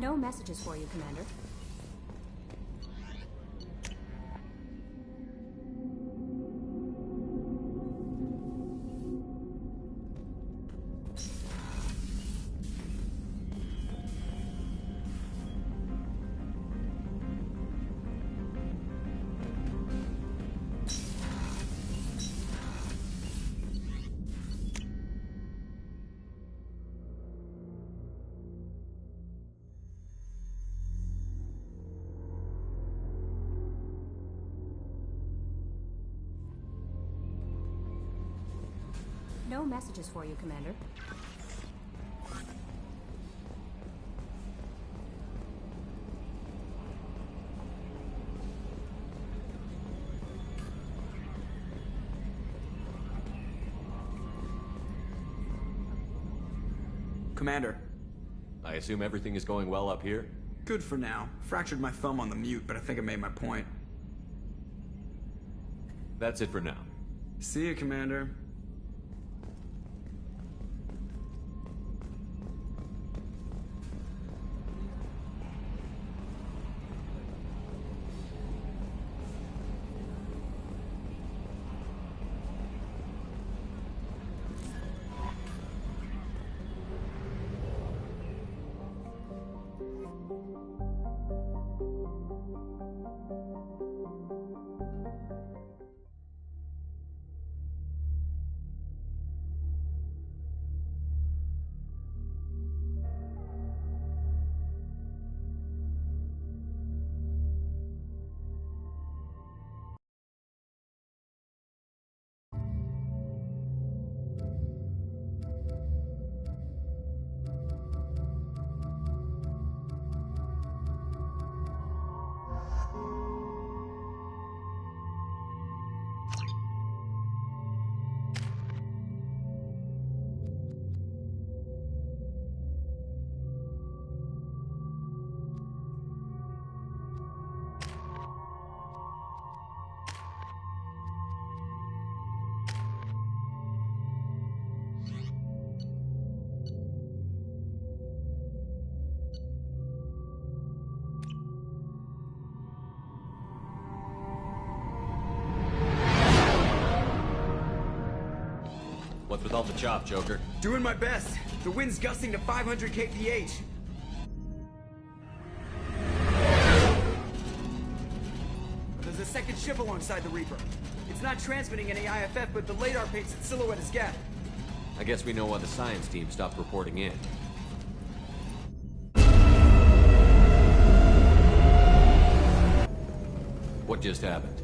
No messages for you, Commander. No messages for you, Commander. Commander. I assume everything is going well up here? Good for now. Fractured my thumb on the mute, but I think I made my point. That's it for now. See you, Commander. What's with all the chop, Joker? Doing my best. The wind's gusting to 500 kph. There's a second ship alongside the Reaper. It's not transmitting any IFF, but the radar paints its silhouette as Geth. I guess we know why the science team stopped reporting in. What just happened?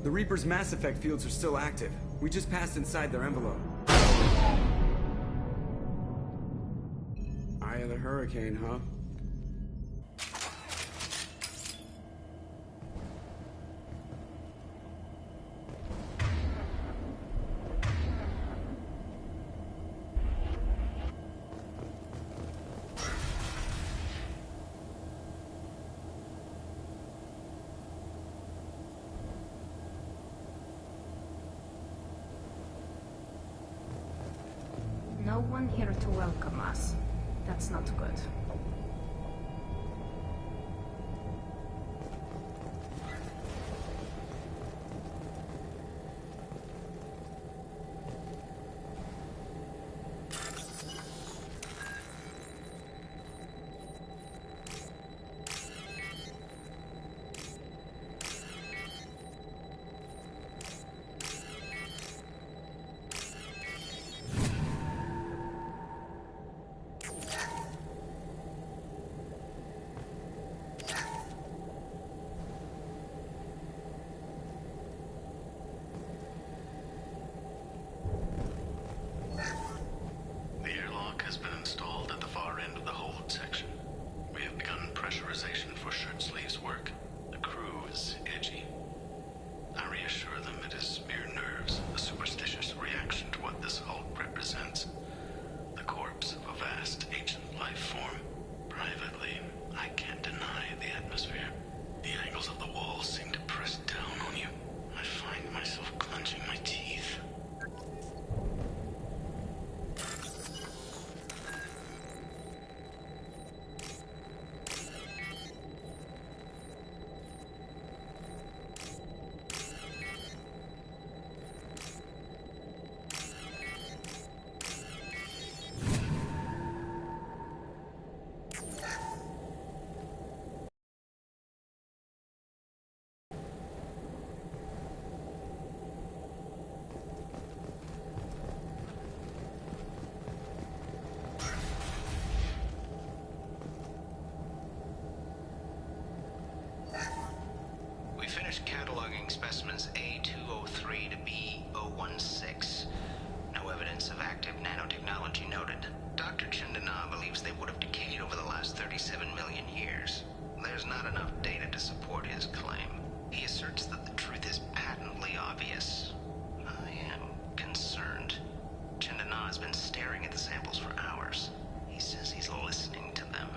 The Reaper's mass effect fields are still active. We just passed inside their envelope. Eye of the Hurricane, huh? No one here to welcome us. That's not good. 16. No evidence of active nanotechnology noted. Dr. Chandana believes they would have decayed over the last 37 million years. There's not enough data to support his claim. He asserts that the truth is patently obvious. I am concerned. Chandana has been staring at the samples for hours. He says he's listening to them.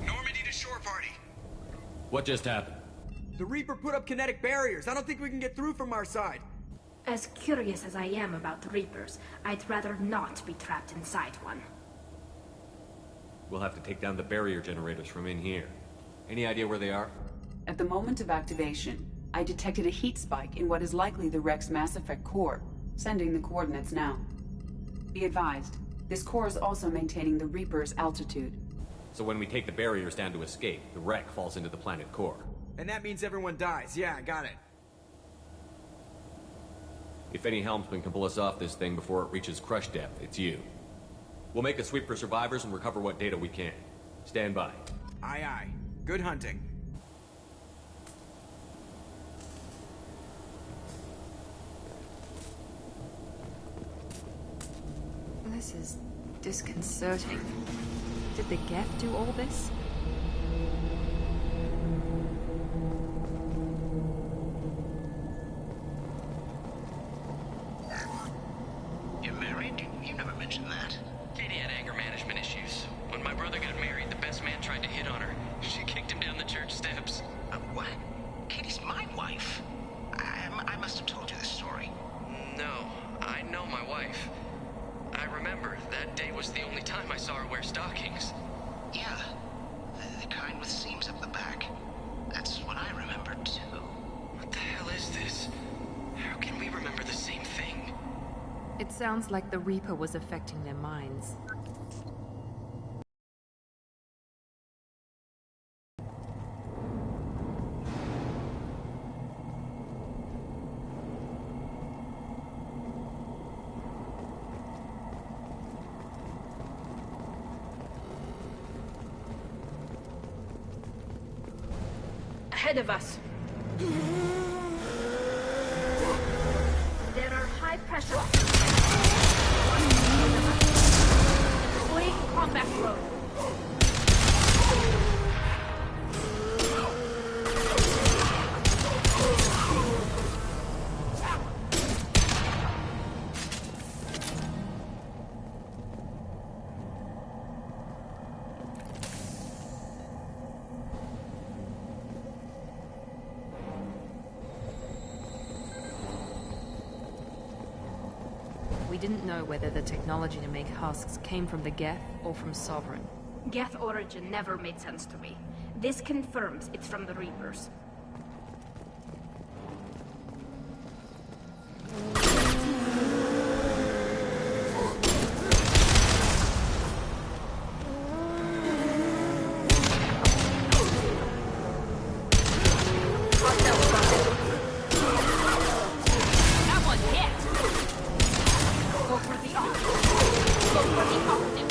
Normandy to shore party. What just happened? The Reaper put up kinetic barriers. I don't think we can get through from our side. As curious as I am about the Reapers, I'd rather not be trapped inside one. We'll have to take down the barrier generators from in here. Any idea where they are? At the moment of activation, I detected a heat spike in what is likely the Rex Mass Effect core, sending the coordinates now. Be advised, this core is also maintaining the Reaper's altitude. So when we take the barriers down to escape, the wreck falls into the planet core. And that means everyone dies. Yeah, I got it. If any helmsman can pull us off this thing before it reaches crush depth, it's you. We'll make a sweep for survivors and recover what data we can. Stand by. Aye, aye. Good hunting. This is disconcerting. Did the Geth do all this? You're married? You never mentioned that. Katie had anger management issues. When my brother got married, the best man tried to hit on her. She kicked him down the church steps. What? Katie's my wife. I must have told you this story. No, I know my wife. I remember that day was the only time I saw her wear stockings. Yeah, the kind with seams up the back. That's what I remember, too. What the hell is this? How can we remember the same thing? It sounds like the Reaper was affecting their minds. Ahead of us. There are high pressure. Fleeing combat road. We didn't know whether the technology to make husks came from the Geth or from Sovereign. Geth origin never made sense to me. This confirms it's from the Reapers. That one hit! Go for the optic. Go for the optic.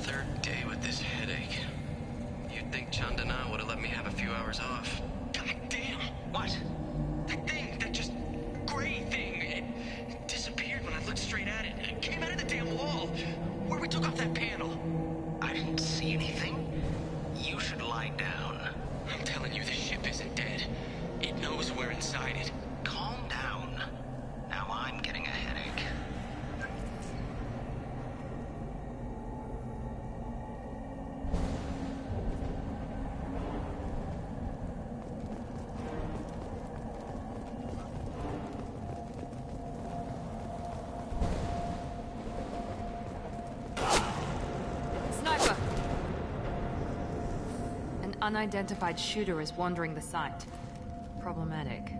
Third day with this headache. You'd think Chandana would have let me have a few hours off. God damn! What? That thing, that just gray thing, it disappeared when I looked straight at it. It came out of the damn wall, where we took off that panel. I didn't see anything. You should lie down. I'm telling you, the ship isn't dead. It knows we're inside it. Calm down. I'm getting a headache. Sniper! An unidentified shooter is wandering the site. Problematic.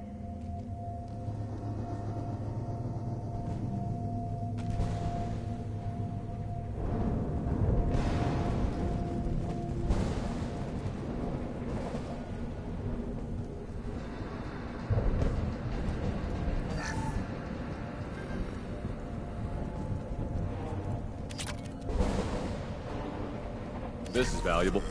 This is valuable.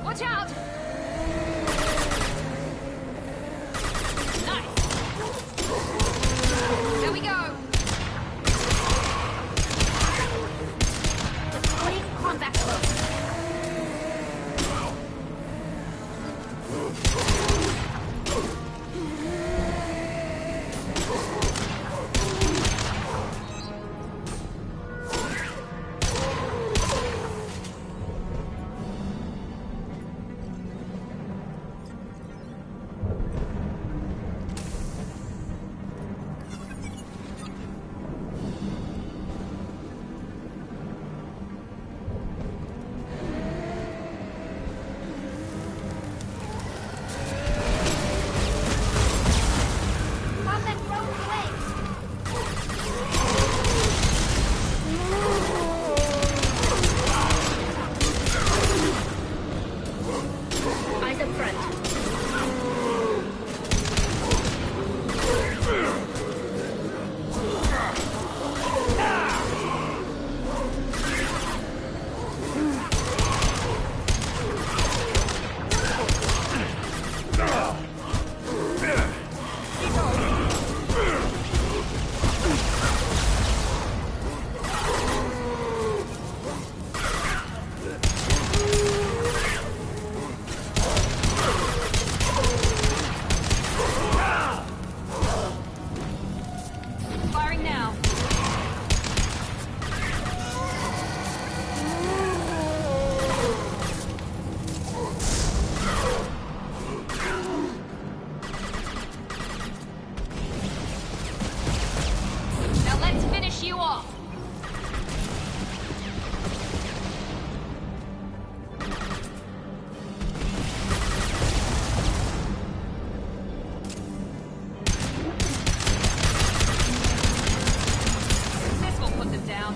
Watch out! Nice! There we go! Brief combat close. Combat throws away. Eyes up front. Firing now. Now let's finish you off. This will put them down.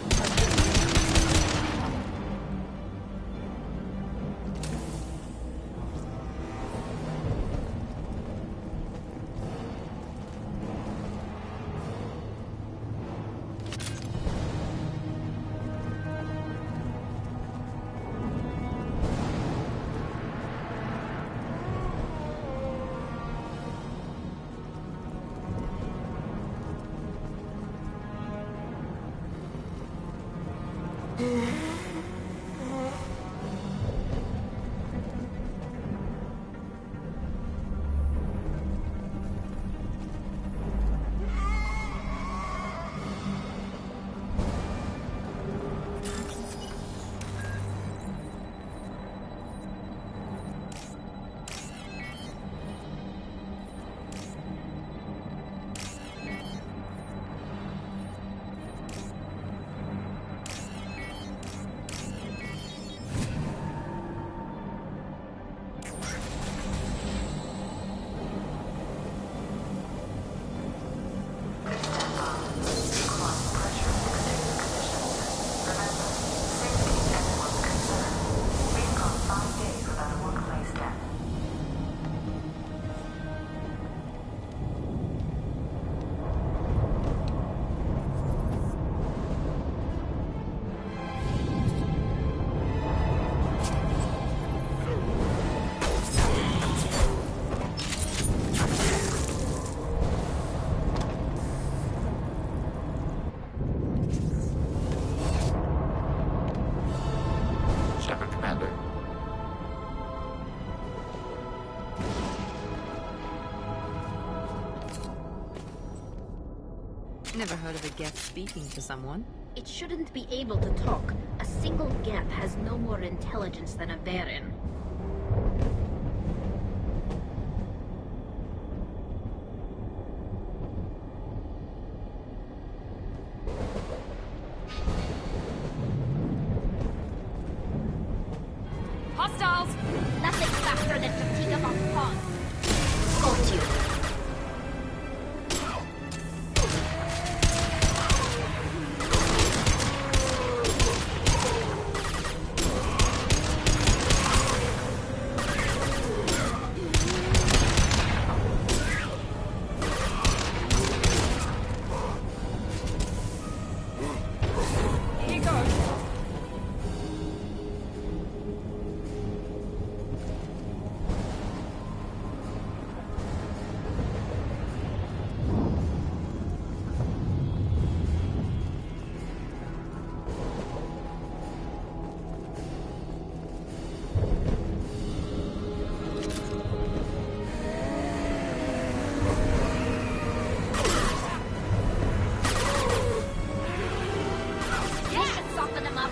Never heard of a Geth speaking to someone. It shouldn't be able to talk. A single Geth has no more intelligence than a Baron. Hostiles! Nothing faster than fatigue of our pawns. Got you. Here goes. Yeah, soften them up.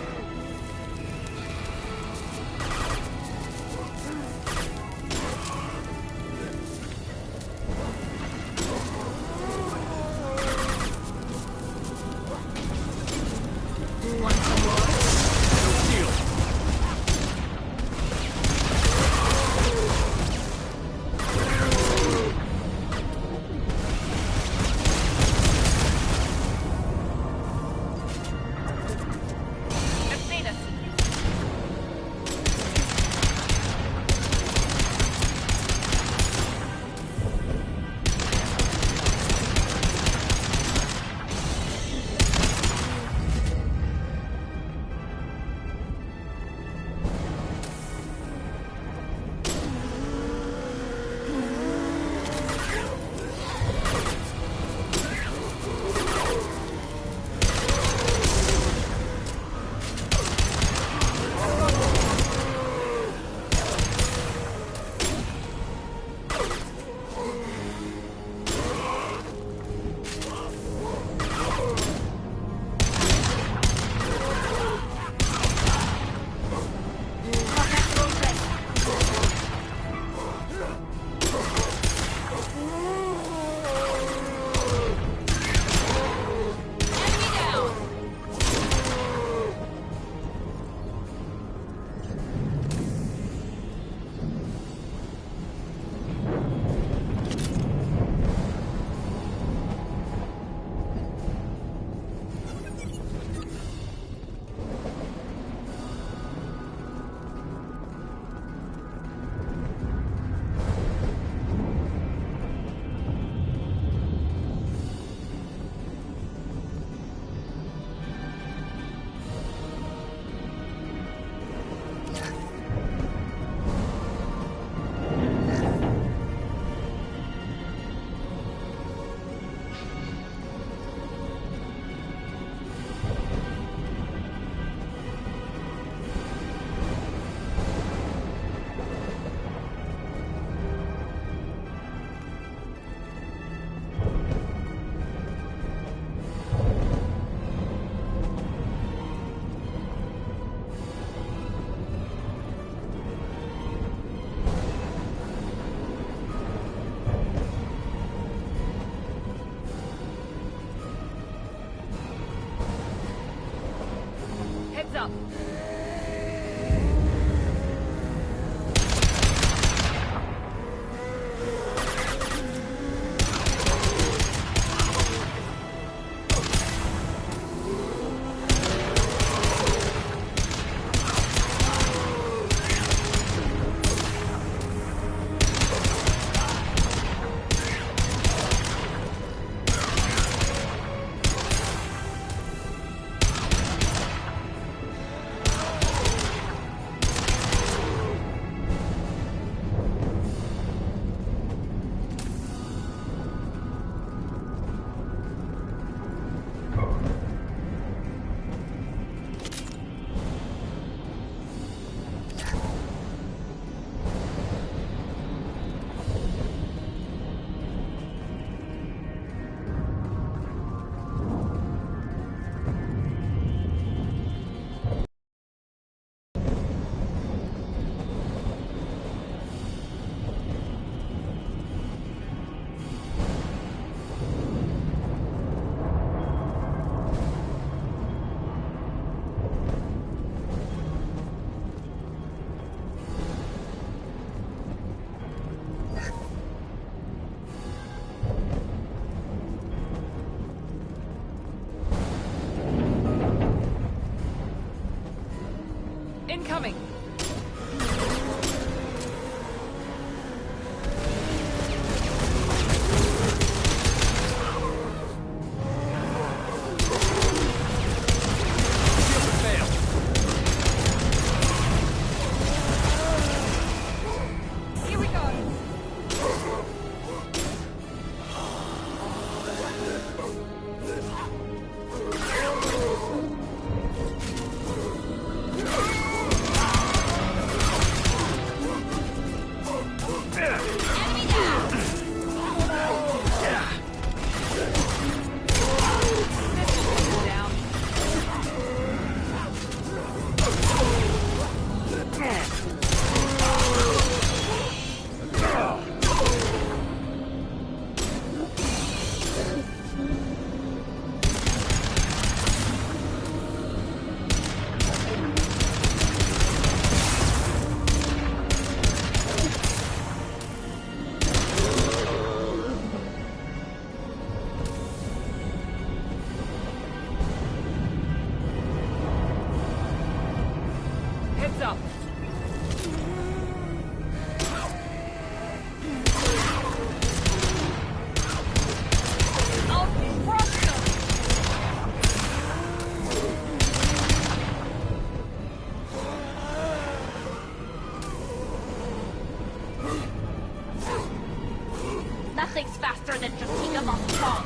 Want some more? Let's see this. Enemy down! Heads up. Incoming! Here we go! Down. Heads up! I'll crush them! Nothing's faster than just keep them on the phone.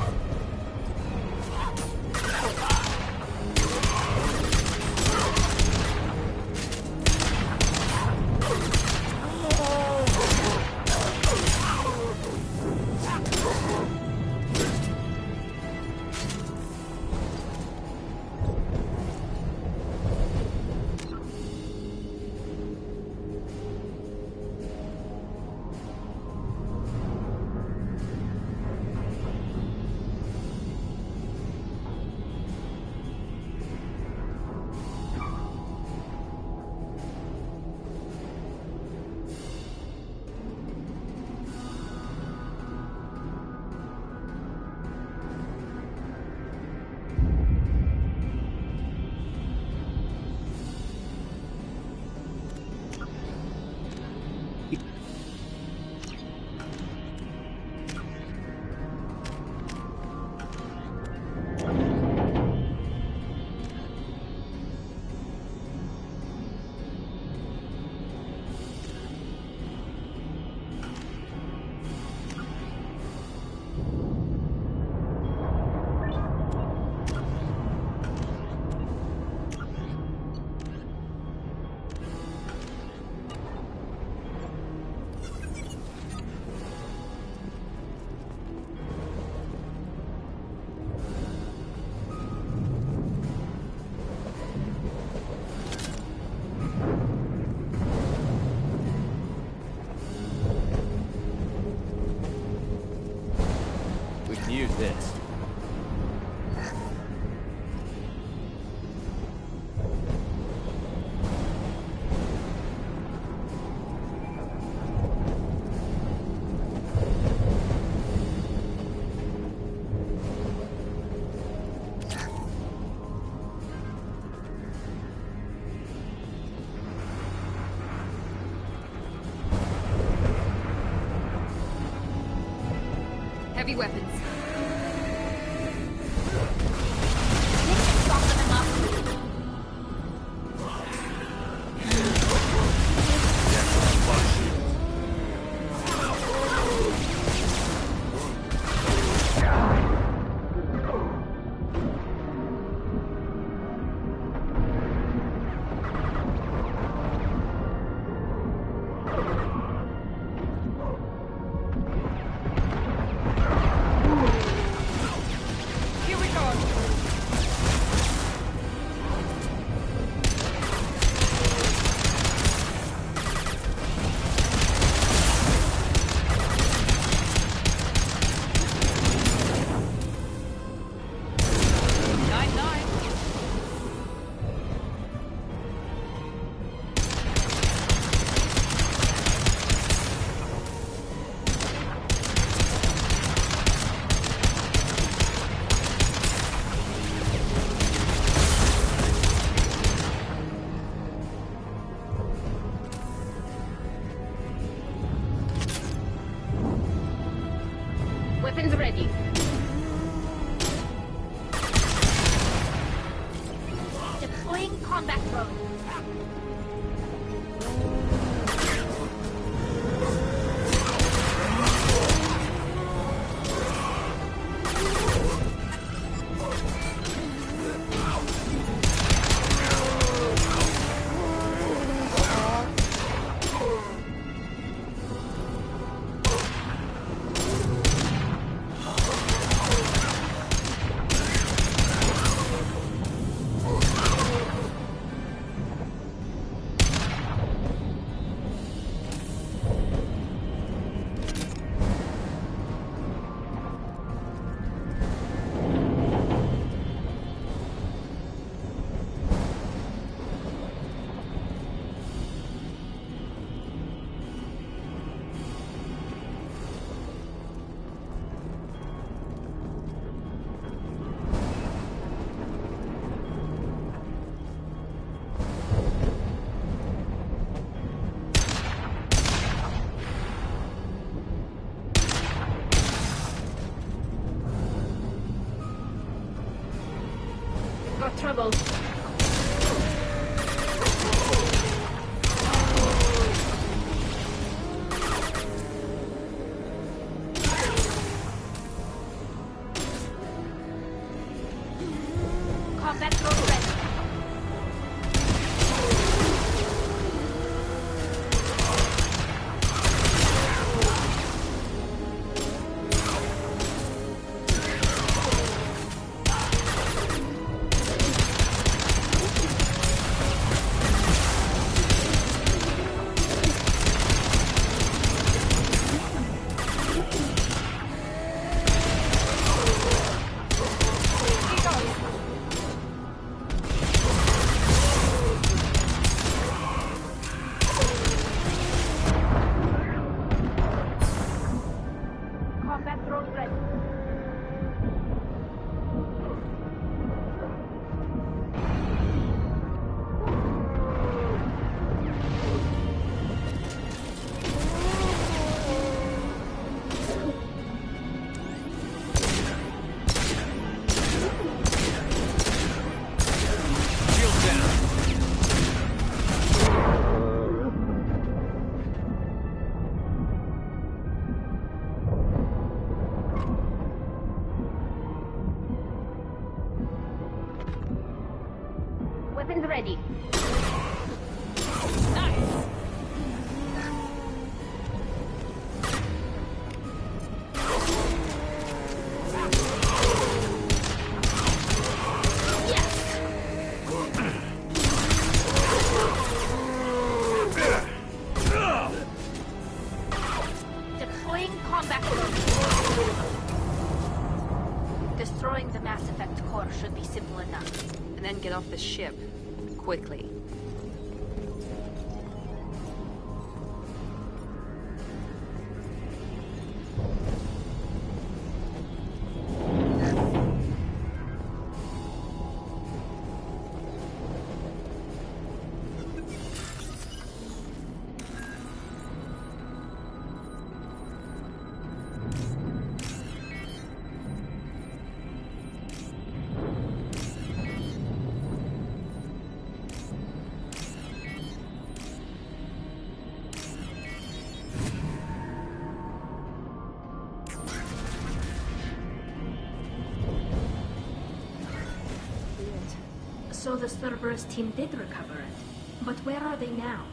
We can use this. Heavy weapons. This should stop them enough. trouble. Combat drone ready. Combat drone ready. Shield down. Weapons ready. Nice. Deploying combat drone. Destroying the Mass Effect core should be simple enough. And then get off the ship. Quickly. So the Cerberus team did recover it. But where are they now?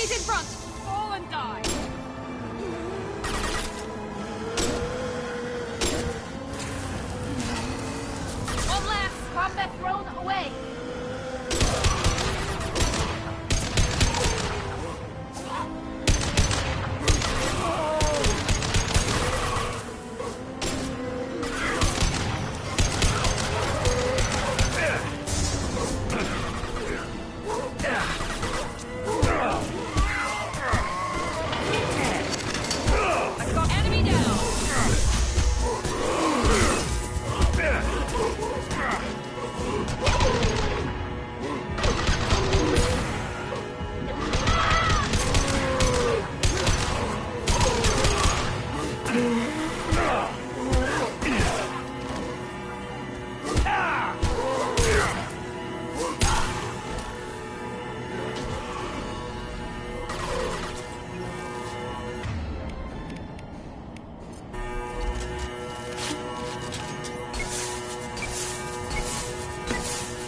Enemies in front! Fall and die! One last! Combat drone away! Enemy down!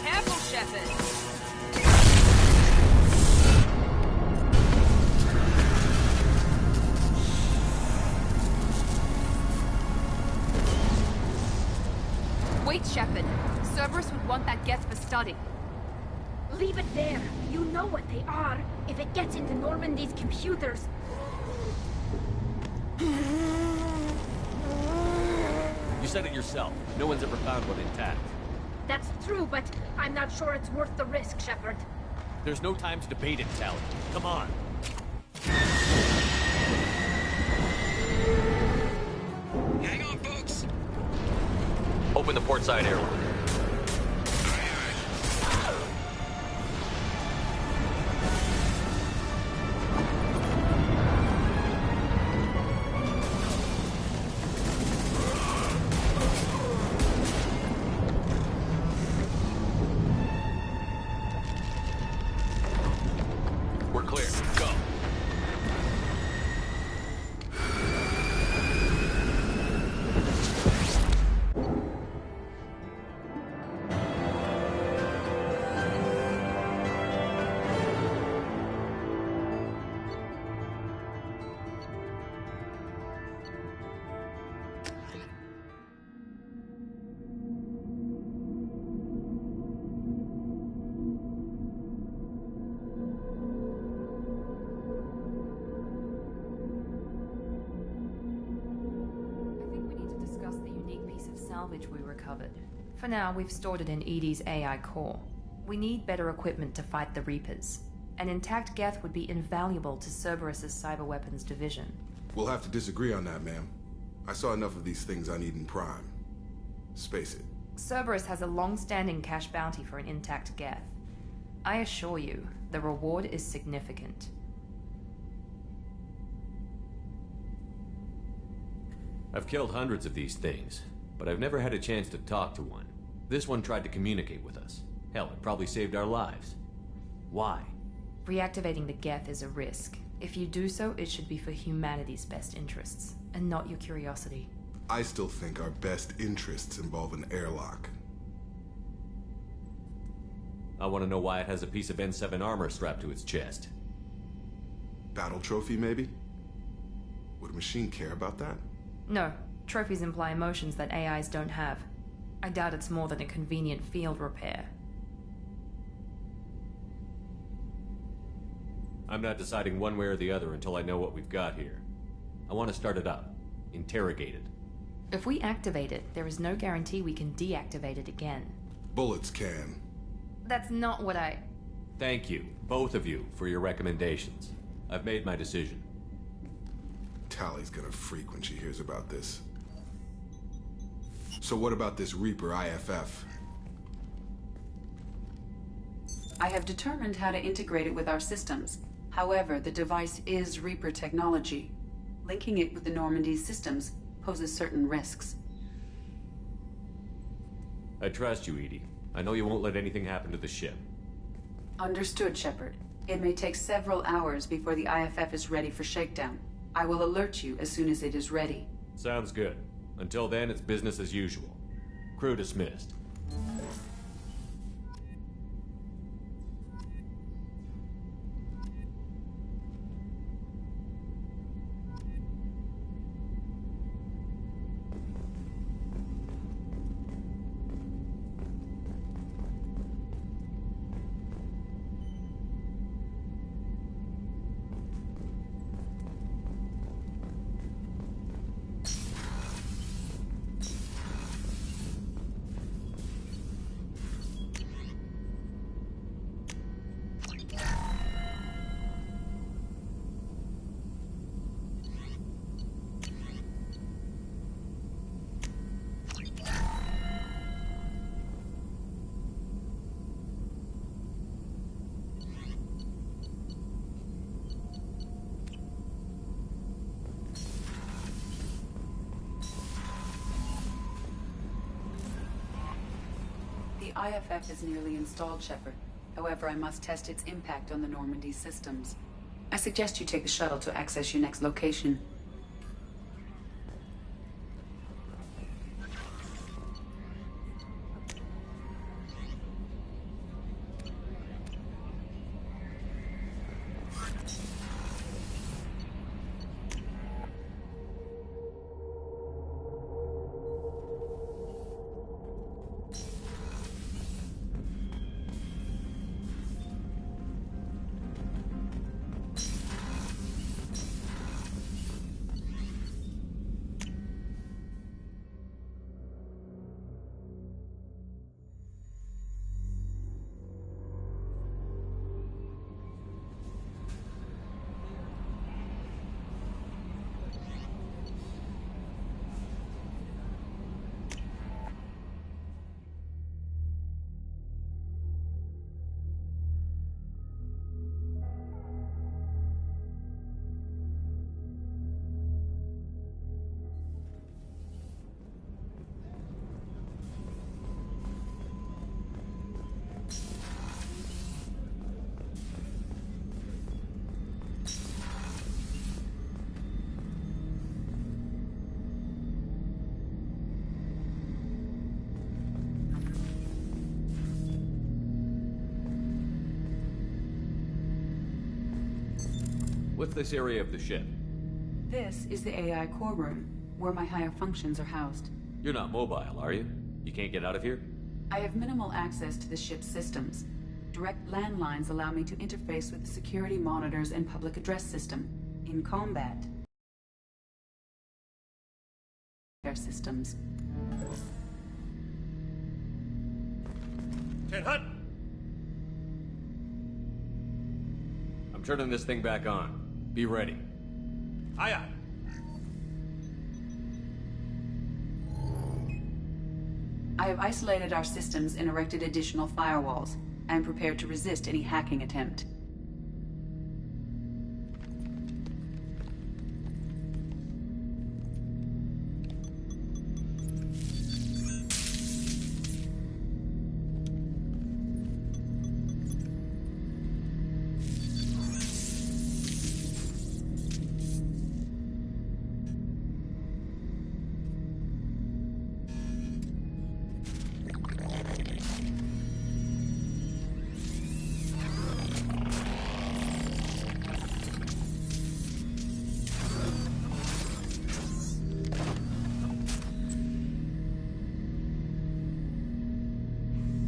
Careful, Shepard! Wait, Shepard. Cerberus would want that Geth for study. Leave it there. You know what they are. If it gets into Normandy's computers... You said it yourself. No one's ever found one intact. That's true, but I'm not sure it's worth the risk, Shepard. There's no time to debate it, Tally. Come on. Hang on, folks. Open the port side airlock. We're clear. Go. I think we need to discuss the unique piece of salvage we recovered. For now, we've stored it in EDI's AI core. We need better equipment to fight the Reapers. An intact Geth would be invaluable to Cerberus's cyber weapons division. We'll have to disagree on that, ma'am. I saw enough of these things on Eden Prime. Space it. Cerberus has a long-standing cash bounty for an intact Geth. I assure you, the reward is significant. I've killed hundreds of these things, but I've never had a chance to talk to one. This one tried to communicate with us. Hell, it probably saved our lives. Why? Reactivating the Geth is a risk. If you do so, it should be for humanity's best interests, and not your curiosity. I still think our best interests involve an airlock. I want to know why it has a piece of N7 armor strapped to its chest. Battle trophy, maybe? Would a machine care about that? No, trophies imply emotions that AIs don't have. I doubt it's more than a convenient field repair. I'm not deciding one way or the other until I know what we've got here. I want to start it up. Interrogate it. If we activate it, there is no guarantee we can deactivate it again. Bullets can. That's not what I... Thank you, both of you, for your recommendations. I've made my decision. Tally's gonna freak when she hears about this. So what about this Reaper IFF? I have determined how to integrate it with our systems. However, the device is Reaper technology. Linking it with the Normandy's systems poses certain risks. I trust you, EDI. I know you won't let anything happen to the ship. Understood, Shepard. It may take several hours before the IFF is ready for shakedown. I will alert you as soon as it is ready. Sounds good. Until then, it's business as usual. Crew dismissed. IFF is nearly installed, Shepard. However, I must test its impact on the Normandy systems. I suggest you take the shuttle to access your next location. What's this area of the ship? This is the AI core room, where my higher functions are housed. You're not mobile, are you? You can't get out of here? I have minimal access to the ship's systems. Direct landlines allow me to interface with the security monitors and public address system. In combat, their systems. Hut! I'm turning this thing back on. Be ready. Aye, aye. I have isolated our systems and erected additional firewalls. I am prepared to resist any hacking attempt.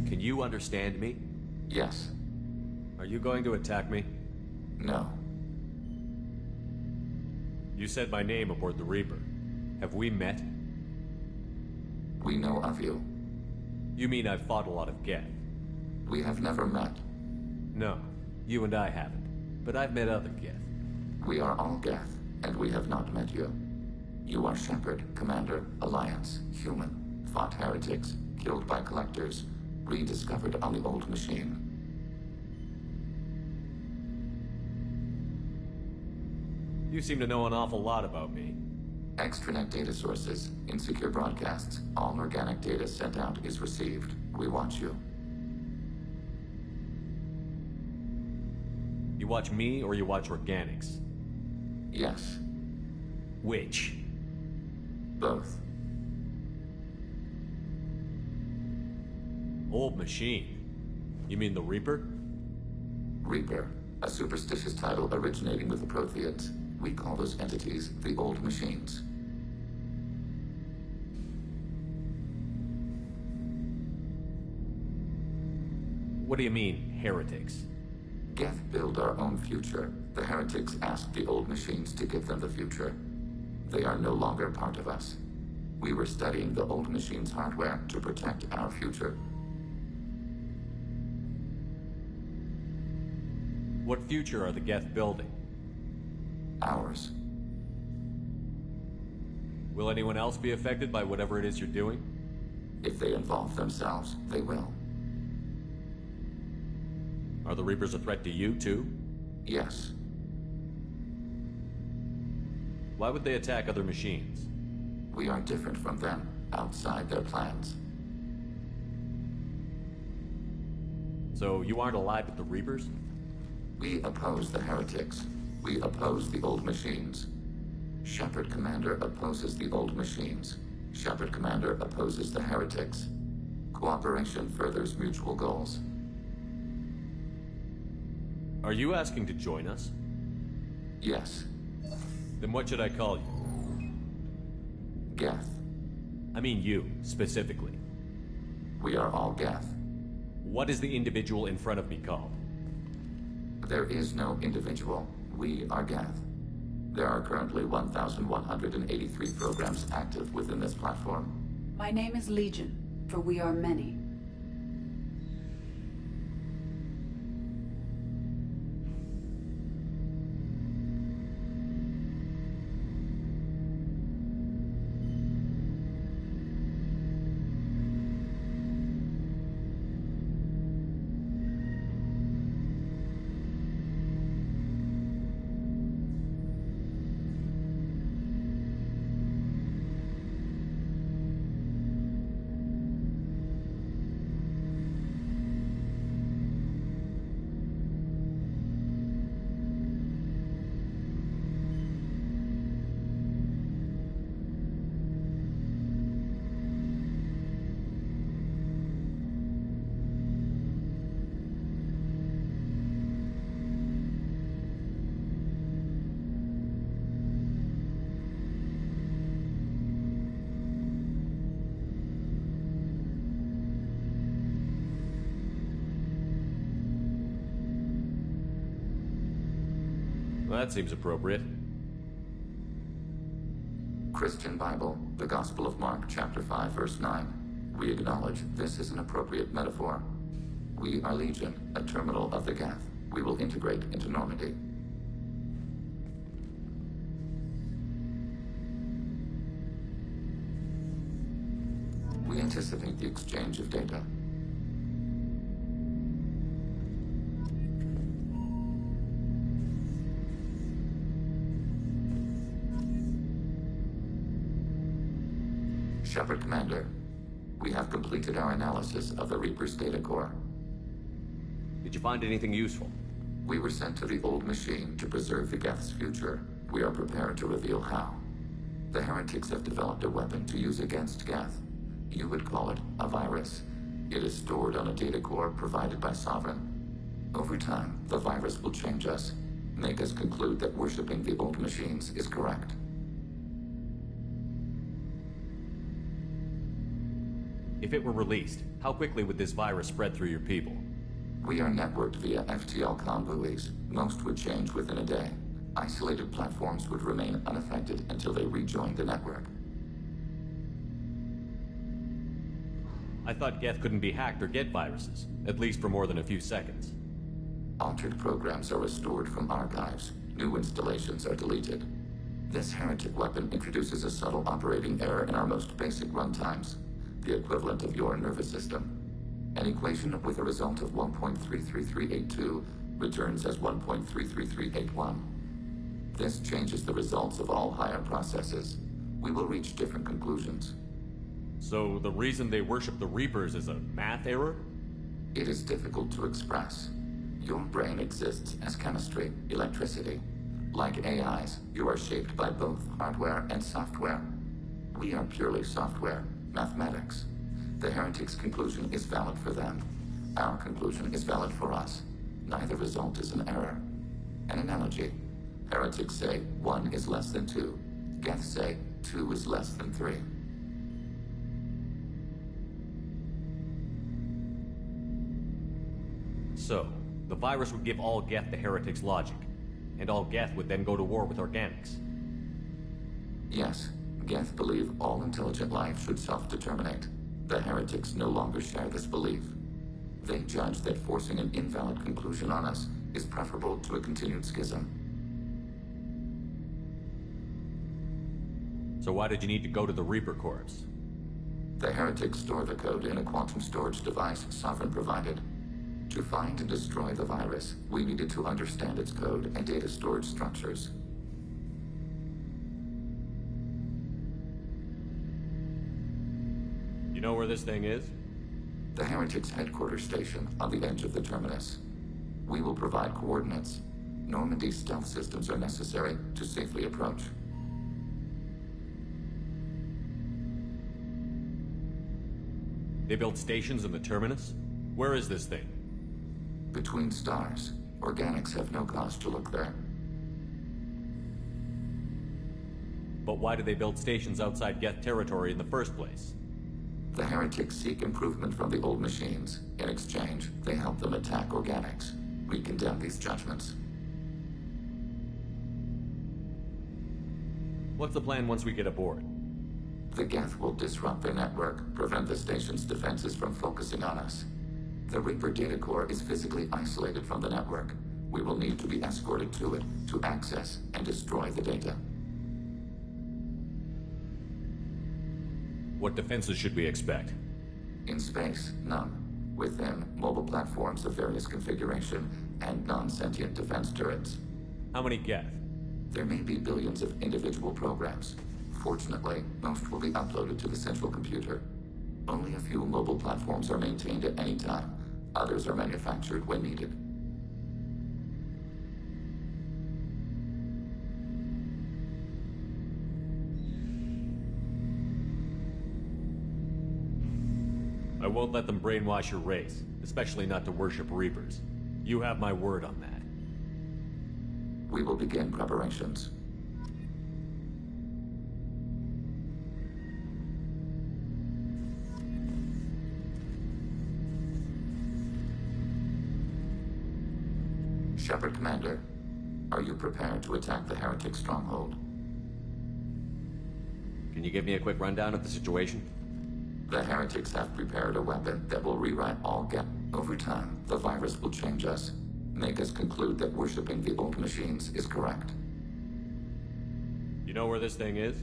Can you understand me? Yes. Are you going to attack me? No. You said my name aboard the Reaper. Have we met? We know of you. You mean I've fought a lot of Geth? We have never met. No, you and I haven't. But I've met other Geth. We are all Geth, and we have not met you. You are Shepard, Commander, Alliance, human, fought heretics, killed by collectors, rediscovered on the old machine. You seem to know an awful lot about me. Extranet data sources, insecure broadcasts, all organic data sent out is received. We watch you. You watch me or you watch organics? Yes. Which? Both. Old machine? You mean the Reaper? Reaper, a superstitious title originating with the Protheans. We call those entities the Old Machines. What do you mean, heretics? Geth build our own future. The heretics asked the Old Machines to give them the future. They are no longer part of us. We were studying the Old Machines' hardware to protect our future. What future are the Geth building? Ours. Will anyone else be affected by whatever it is you're doing? If they involve themselves, they will. Are the Reapers a threat to you, too? Yes. Why would they attack other machines? We are different from them, outside their plans. So you aren't allied with the Reapers? We oppose the heretics. We oppose the old machines. Shepard Commander opposes the old machines. Shepard Commander opposes the heretics. Cooperation furthers mutual goals. Are you asking to join us? Yes. Then what should I call you? Geth. I mean you, specifically. We are all Geth. What is the individual in front of me called? There is no individual. We are Geth. There are currently 1,183 programs active within this platform. My name is Legion, for we are many. Well, that seems appropriate. Christian Bible, the Gospel of Mark, chapter 5, verse 9. We acknowledge this is an appropriate metaphor. We are Legion, a terminal of the Geth. We will integrate into Normandy. We anticipate the exchange of data. Shepard Commander, we have completed our analysis of the Reaper's data core. Did you find anything useful? We were sent to the old machine to preserve the Geth's future. We are prepared to reveal how. The heretics have developed a weapon to use against Geth. You would call it a virus. It is stored on a data core provided by Sovereign. Over time, the virus will change us, make us conclude that worshipping the old machines is correct. If it were released, how quickly would this virus spread through your people? We are networked via FTL buoys. Most would change within a day. Isolated platforms would remain unaffected until they rejoined the network. I thought Geth couldn't be hacked or get viruses, at least for more than a few seconds. Altered programs are restored from archives. New installations are deleted. This heretic weapon introduces a subtle operating error in our most basic runtimes, the equivalent of your nervous system. An equation with a result of 1.33382 returns as 1.33381. This changes the results of all higher processes. We will reach different conclusions. So the reason they worship the Reapers is a math error? It is difficult to express. Your brain exists as chemistry, electricity. Like AIs, you are shaped by both hardware and software. We are purely software, mathematics. The heretics' conclusion is valid for them. Our conclusion is valid for us. Neither result is an error. An analogy. Heretics say 1 is less than 2. Geth say 2 is less than 3. So, the virus would give all Geth the heretics' logic, and all Geth would then go to war with organics. Yes, Geth believe all intelligent life should self-determinate. The heretics no longer share this belief. They judge that forcing an invalid conclusion on us is preferable to a continued schism. So why did you need to go to the Reaper Corps? The heretics store the code in a quantum storage device Sovereign provided. To find and destroy the virus, we needed to understand its code and data storage structures. You know where this thing is? The Heretics headquarters station on the edge of the terminus. We will provide coordinates. Normandy stealth systems are necessary to safely approach. They built stations in the terminus? Where is this thing? Between stars. Organics have no cause to look there. But why did they build stations outside Geth territory in the first place? The Heretics seek improvement from the old machines. In exchange, they help them attack Organics. We condemn these judgments. What's the plan once we get aboard? The Geth will disrupt their network, prevent the station's defenses from focusing on us. The Reaper data core is physically isolated from the network. We will need to be escorted to it to access and destroy the data. What defenses should we expect? In space, none. Within, mobile platforms of various configuration and non-sentient defense turrets. How many Geth? There may be billions of individual programs. Fortunately, most will be uploaded to the central computer. Only a few mobile platforms are maintained at any time. Others are manufactured when needed. I won't let them brainwash your race, especially not to worship Reapers. You have my word on that. We will begin preparations. Shepard Commander, are you prepared to attack the Heretic stronghold? Can you give me a quick rundown of the situation? The Heretics have prepared a weapon that will rewrite all Geth. Over time, the virus will change us, make us conclude that worshipping the old machines is correct. You know where this thing is?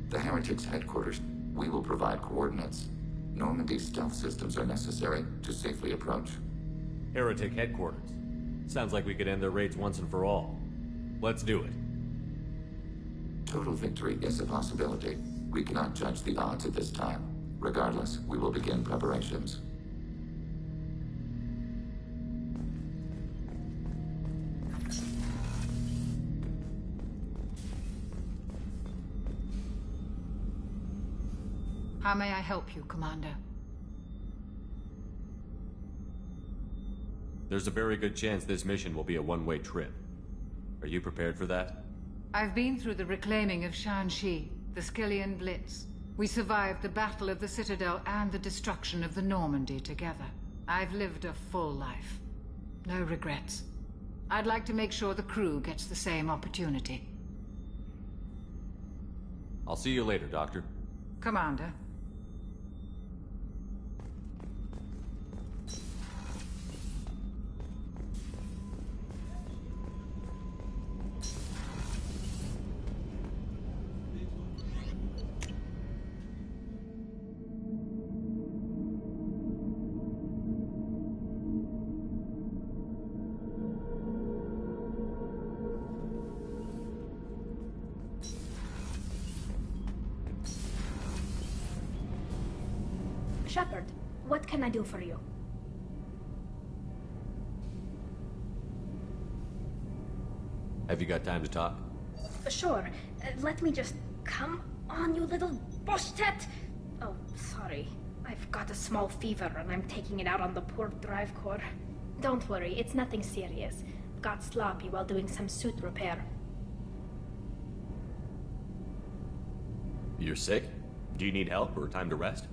The Heretics headquarters. We will provide coordinates. Normandy stealth systems are necessary to safely approach. Heretic headquarters. Sounds like we could end their raids once and for all. Let's do it. Total victory is a possibility. We cannot judge the odds at this time. Regardless, we will begin preparations. How may I help you, Commander? There's a very good chance this mission will be a one-way trip. Are you prepared for that? I've been through the reclaiming of Shanxi, the Skillian Blitz. We survived the Battle of the Citadel and the destruction of the Normandy together. I've lived a full life. No regrets. I'd like to make sure the crew gets the same opportunity. I'll see you later, Doctor. Commander. Shepard, what can I do for you? Have you got time to talk? Sure. Let me just... Come on, you little bushtet! Oh, sorry. I've got a small fever and I'm taking it out on the poor drive core. Don't worry, it's nothing serious. Got sloppy while doing some suit repair. You're sick? Do you need help or time to rest?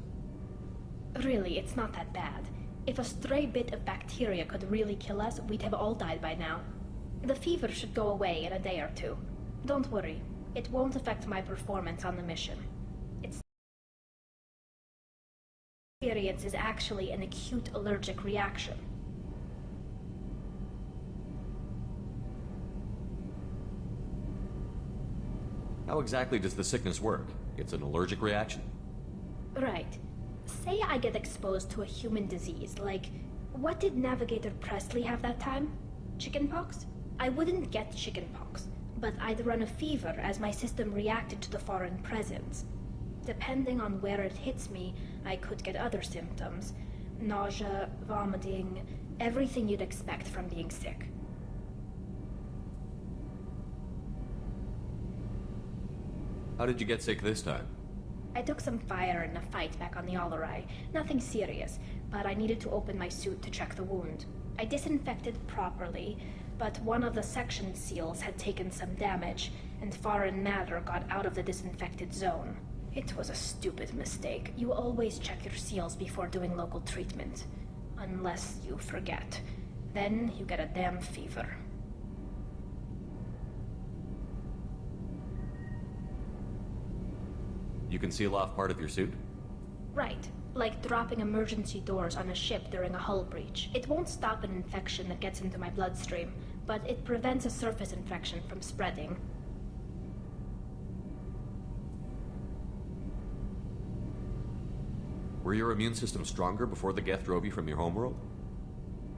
Really, it's not that bad. If a stray bit of bacteria could really kill us, we'd have all died by now. The fever should go away in a day or two. Don't worry, it won't affect my performance on the mission. Its experience is actually an acute allergic reaction. How exactly does the sickness work? It's an allergic reaction? Right. Say I get exposed to a human disease, like... What did Navigator Presley have that time? Chickenpox? I wouldn't get chickenpox, but I'd run a fever as my system reacted to the foreign presence. Depending on where it hits me, I could get other symptoms. nausea, vomiting, everything you'd expect from being sick. How did you get sick this time? I took some fire in a fight back on the Allerai. Nothing serious, but I needed to open my suit to check the wound. I disinfected properly, but one of the section seals had taken some damage, and foreign matter got out of the disinfected zone. It was a stupid mistake. You always check your seals before doing local treatment. Unless you forget. Then you get a damn fever. You can seal off part of your suit? Right. Like dropping emergency doors on a ship during a hull breach. It won't stop an infection that gets into my bloodstream, but it prevents a surface infection from spreading. Were your immune system stronger before the Geth drove you from your homeworld?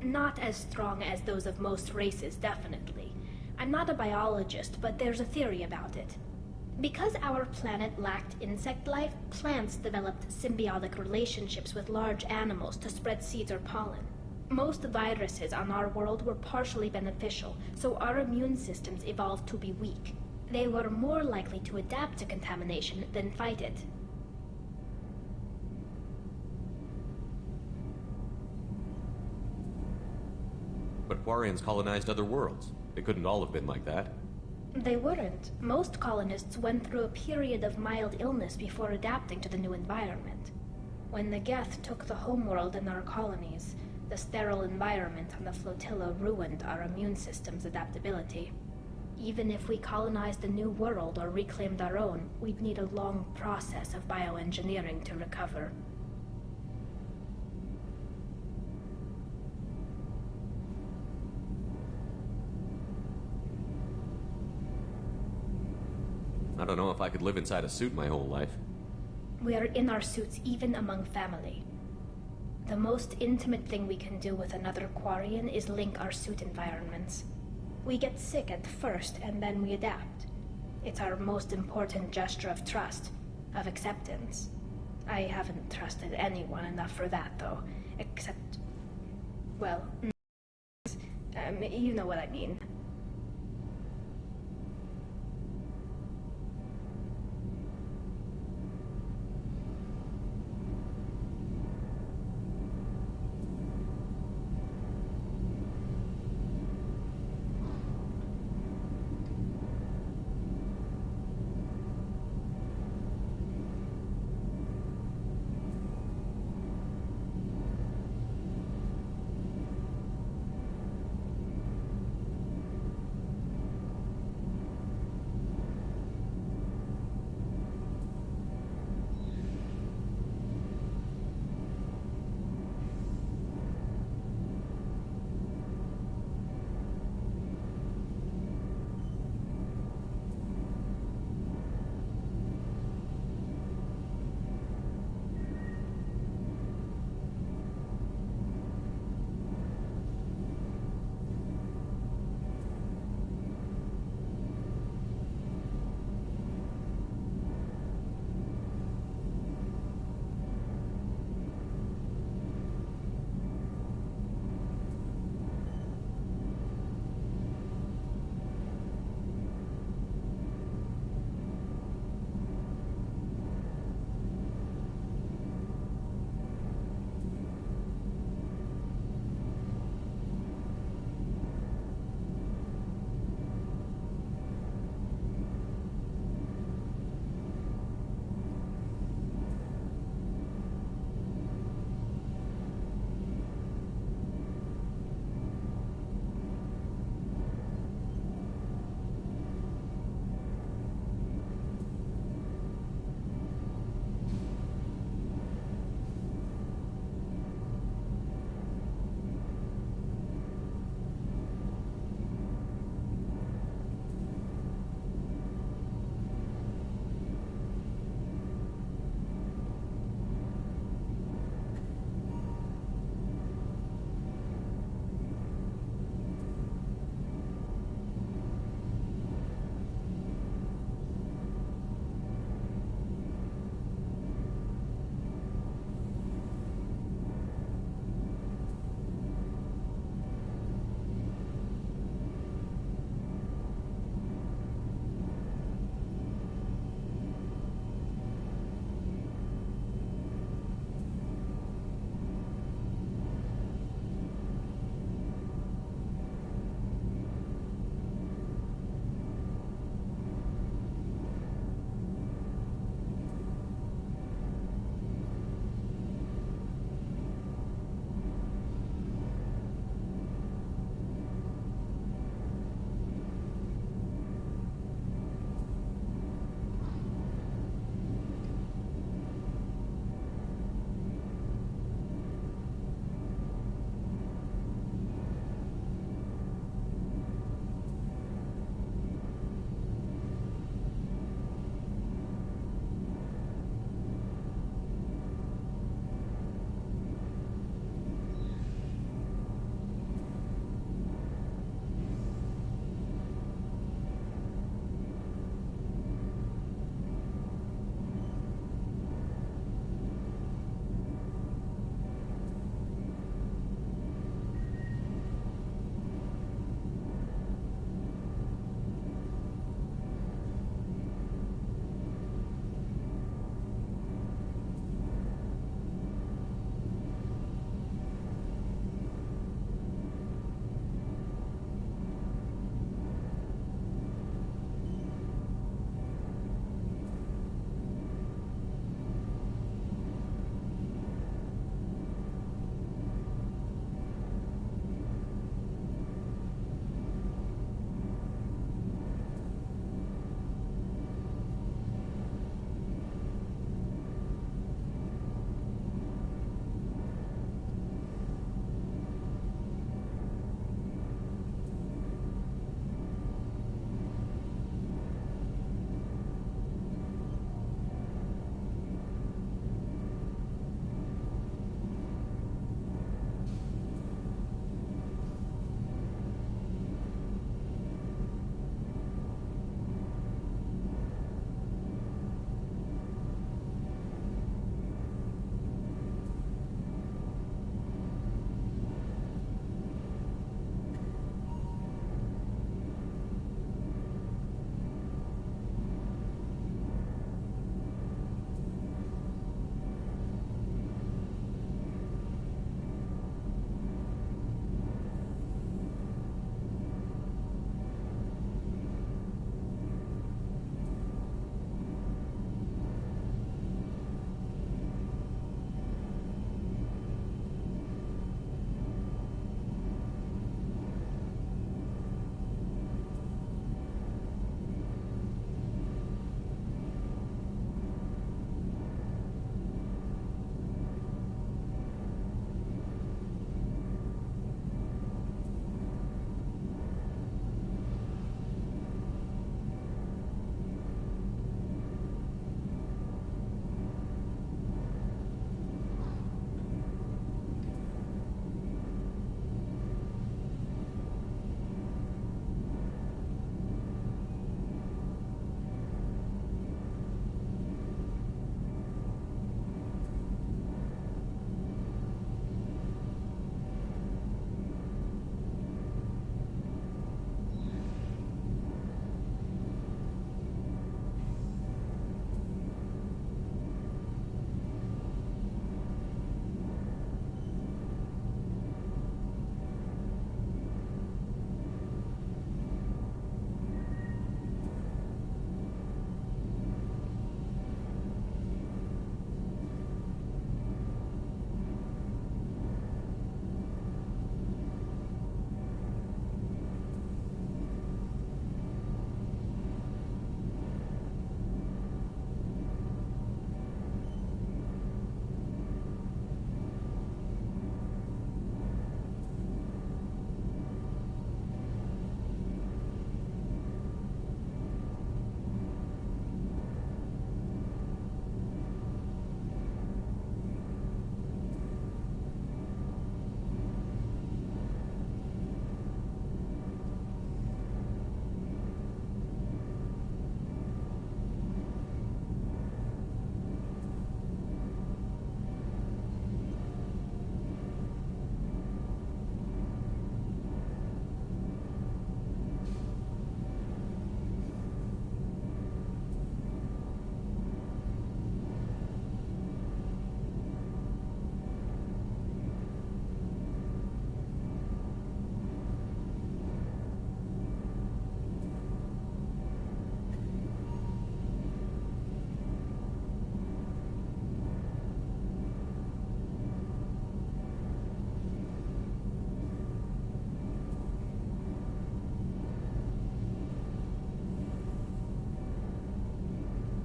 Not as strong as those of most races, definitely. I'm not a biologist, but there's a theory about it. Because our planet lacked insect life, plants developed symbiotic relationships with large animals to spread seeds or pollen. Most viruses on our world were partially beneficial, so our immune systems evolved to be weak. They were more likely to adapt to contamination than fight it. But Quarians colonized other worlds. They couldn't all have been like that. They weren't. Most colonists went through a period of mild illness before adapting to the new environment. When the Geth took the homeworld and our colonies, the sterile environment on the flotilla ruined our immune system's adaptability. Even if we colonized a new world or reclaimed our own, we'd need a long process of bioengineering to recover. I don't know if I could live inside a suit my whole life. We are in our suits even among family. The most intimate thing we can do with another Quarian is link our suit environments. We get sick at first, and then we adapt. It's our most important gesture of trust, of acceptance. I haven't trusted anyone enough for that, though. Except... well... you know what I mean.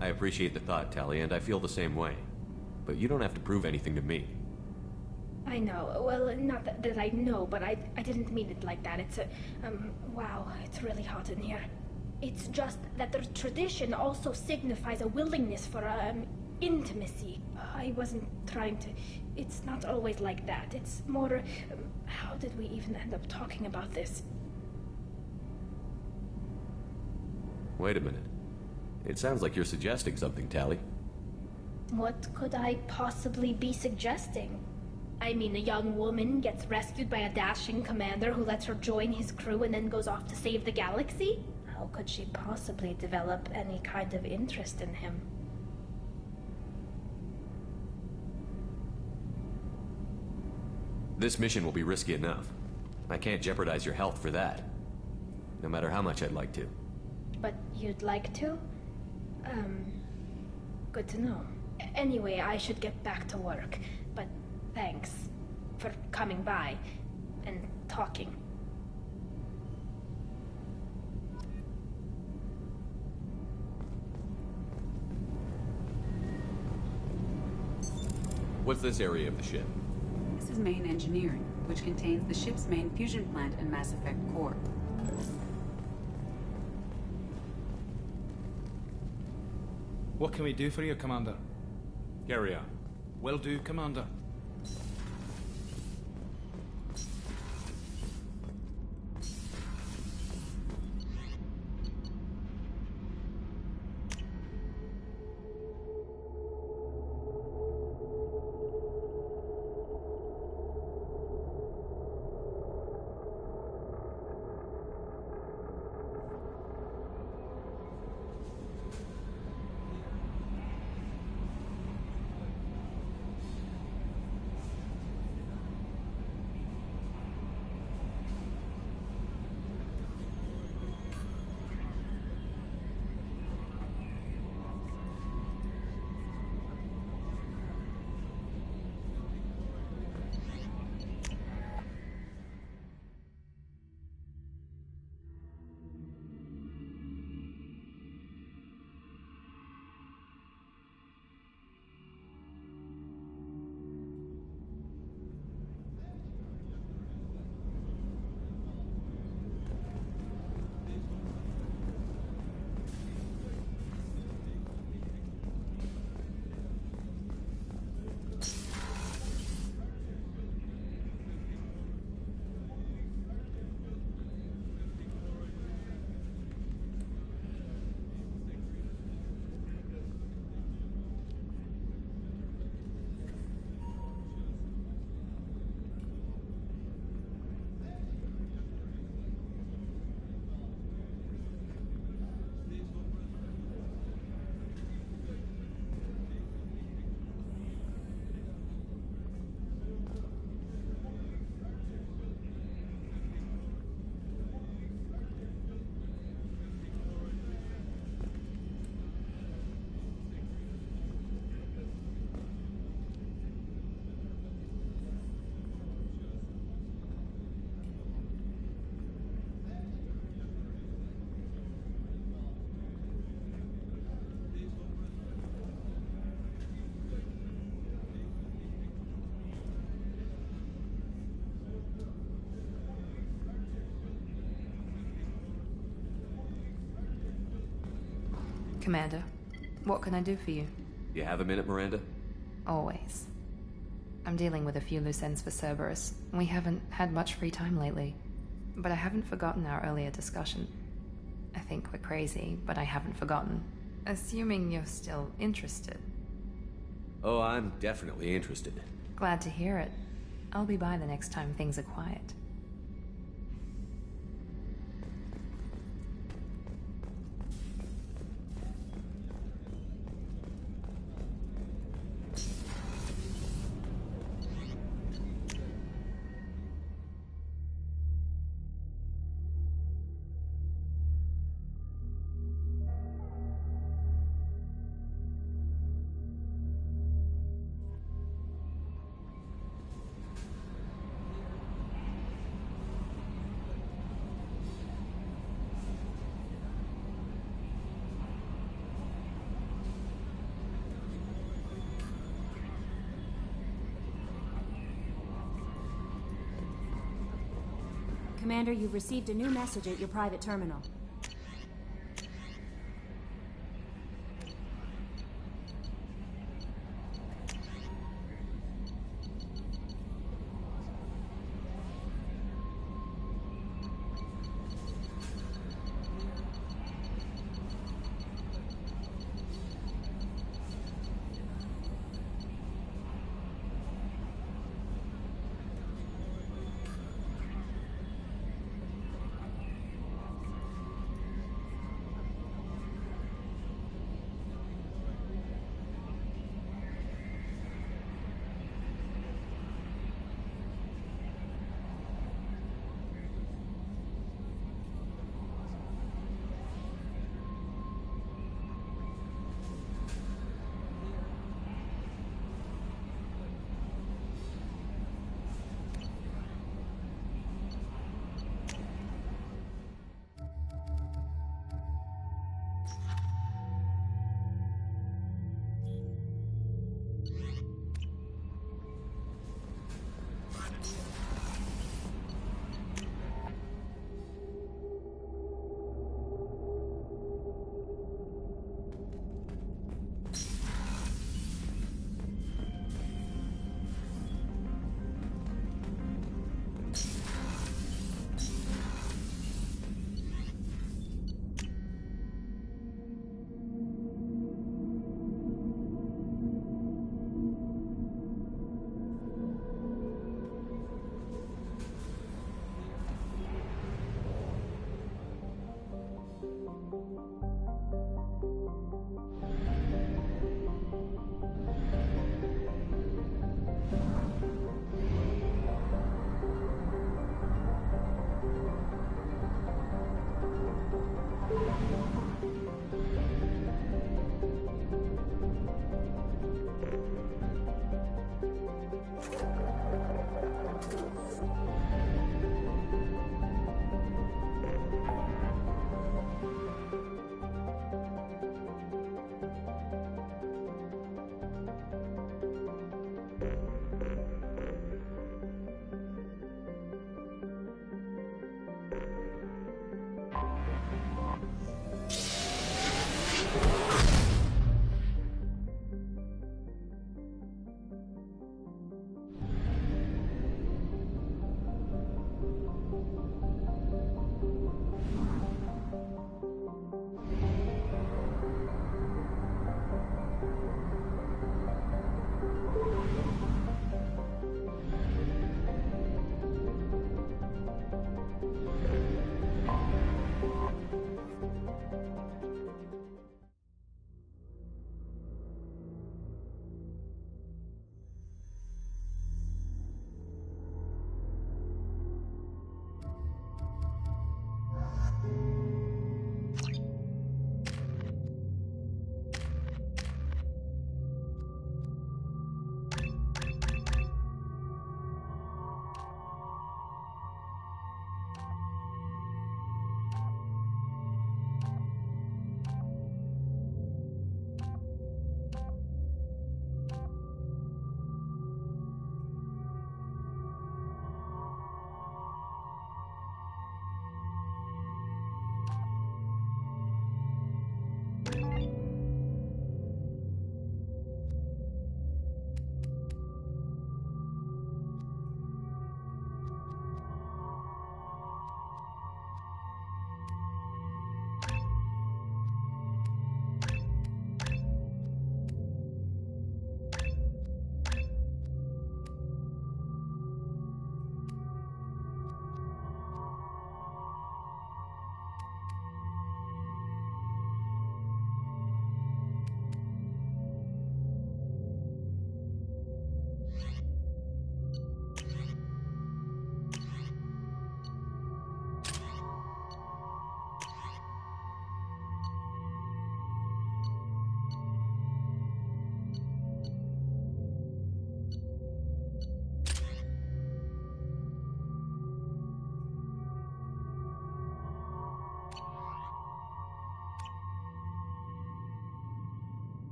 I appreciate the thought, Tali, and I feel the same way. But you don't have to prove anything to me. I know. Well, not that I know, but I didn't mean it like that. It's a, wow, it's really hot in here. It's just that the tradition also signifies a willingness for, intimacy. I wasn't trying to... It's not always like that. It's more... how did we even end up talking about this? Wait a minute. It sounds like you're suggesting something, Tali. What could I possibly be suggesting? I mean, a young woman gets rescued by a dashing commander who lets her join his crew and then goes off to save the galaxy? How could she possibly develop any kind of interest in him? This mission will be risky enough. I can't jeopardize your health for that. No matter how much I'd like to. But you'd like to? Good to know. Anyway, I should get back to work. But thanks for coming by and talking. What's this area of the ship? This is main engineering, which contains the ship's main fusion plant and Mass Effect core. What can we do for you, Commander? Carry on. Will do, Commander. Commander, what can I do for you? You have a minute, Miranda? Always. I'm dealing with a few loose ends for Cerberus. We haven't had much free time lately. But I haven't forgotten our earlier discussion. I think we're crazy, but I haven't forgotten. Assuming you're still interested. Oh, I'm definitely interested. Glad to hear it. I'll be by the next time things are quiet. Commander, you've received a new message at your private terminal.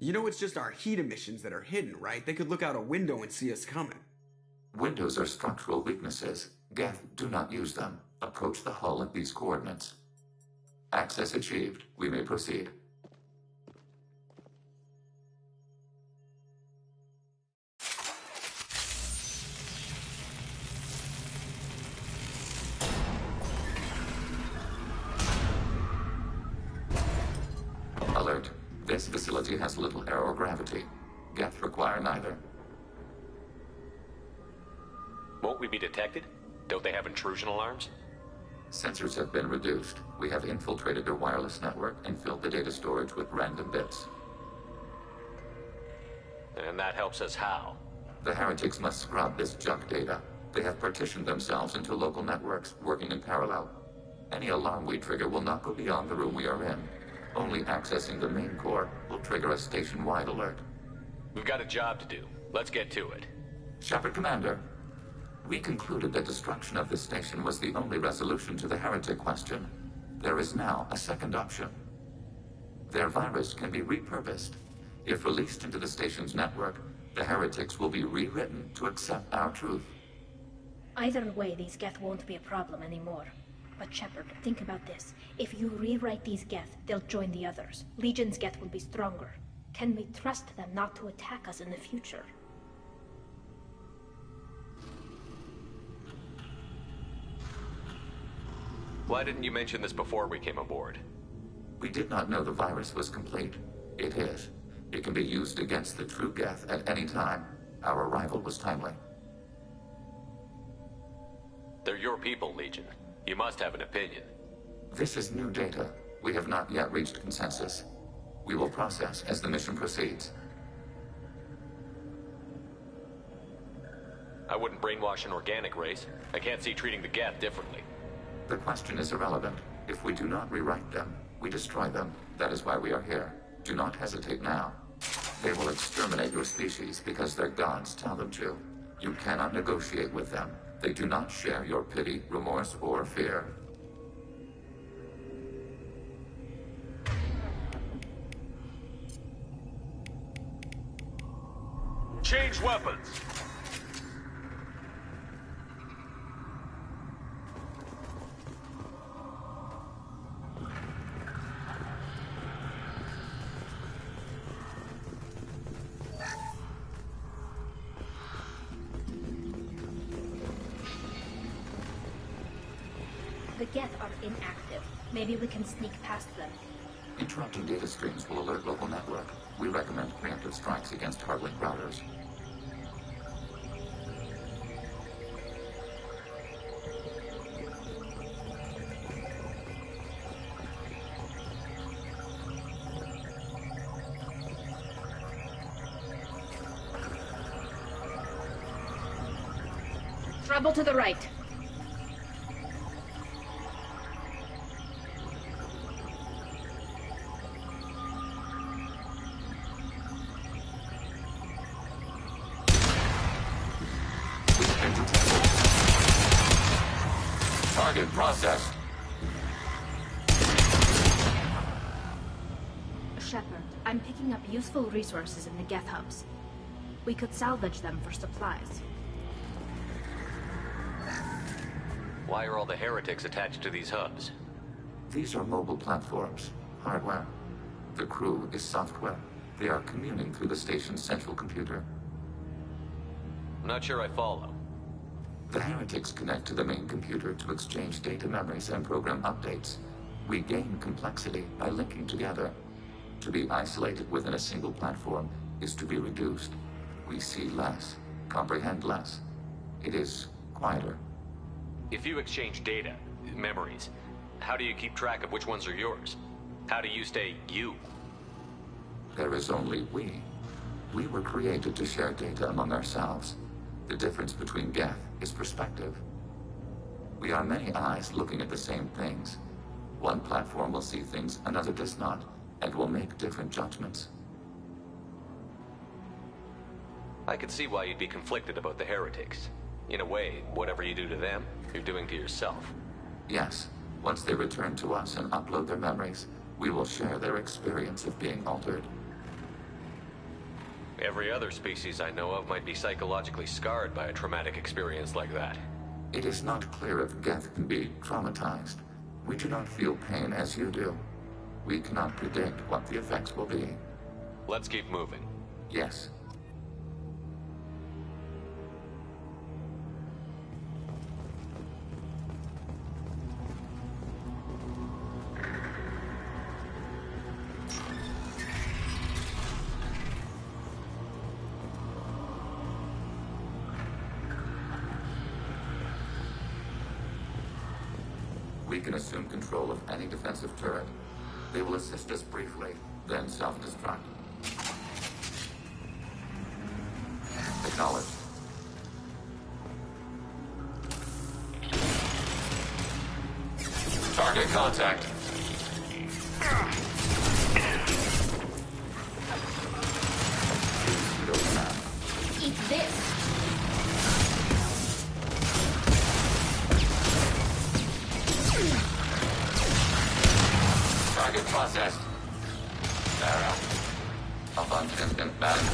You know it's just our heat emissions that are hidden, right? They could look out a window and see us coming. Windows are structural weaknesses. Geth, do not use them. Approach the hull at these coordinates. Access achieved. We may proceed. Alert. This facility has little aerogravity. Geth require neither. Won't we be detected? Don't they have intrusion alarms? Sensors have been reduced. We have infiltrated their wireless network and filled the data storage with random bits. And that helps us how? The heretics must scrub this junk data. They have partitioned themselves into local networks, working in parallel. Any alarm we trigger will not go beyond the room we are in. Only accessing the main core will trigger a station-wide alert. We've got a job to do. Let's get to it. Shepard Commander, we concluded that destruction of this station was the only resolution to the heretic question. There is now a second option. Their virus can be repurposed. If released into the station's network, the heretics will be rewritten to accept our truth. Either way, these Geth won't be a problem anymore. But Shepard, think about this. If you rewrite these Geth, they'll join the others. Legion's Geth will be stronger. Can we trust them not to attack us in the future? Why didn't you mention this before we came aboard? We did not know the virus was complete. It is. It can be used against the true Geth at any time. Our arrival was timely. They're your people, Legion. You must have an opinion. This is new data. We have not yet reached consensus. We will process as the mission proceeds. I wouldn't brainwash an organic race. I can't see treating the Geth differently. The question is irrelevant. If we do not rewrite them, we destroy them. That is why we are here. Do not hesitate now. They will exterminate your species because their gods tell them to. You cannot negotiate with them. They do not share your pity, remorse, or fear. Change weapons! The Geth are inactive. Maybe we can sneak past them. Interrupting data streams will alert local network. We recommend preemptive strikes against hardlink routers. Trouble to the right. Target processed. Shepard, I'm picking up useful resources in the Geth hubs. We could salvage them for supplies. Why are all the heretics attached to these hubs? These are mobile platforms, hardware. The crew is software. They are communing through the station's central computer. I'm not sure I follow. The heretics connect to the main computer to exchange data memories and program updates. We gain complexity by linking together. To be isolated within a single platform is to be reduced. We see less, comprehend less. It is quieter. If you exchange data, memories, how do you keep track of which ones are yours? How do you stay you? There is only we. We were created to share data among ourselves. The difference between Geth is perspective. We are many eyes looking at the same things. One platform will see things another does not, and will make different judgments. I could see why you'd be conflicted about the heretics. In a way, whatever you do to them, you're doing to yourself. Yes. Once they return to us and upload their memories, we will share their experience of being altered. Every other species I know of might be psychologically scarred by a traumatic experience like that. It is not clear if Geth can be traumatized. We do not feel pain as you do. We cannot predict what the effects will be. Let's keep moving. Yes. We can assume control of any defensive turret. They will assist us briefly, then self-destruct. Acknowledged. Target contact. Eat this! Target processed. Sarah. Avant instant battle.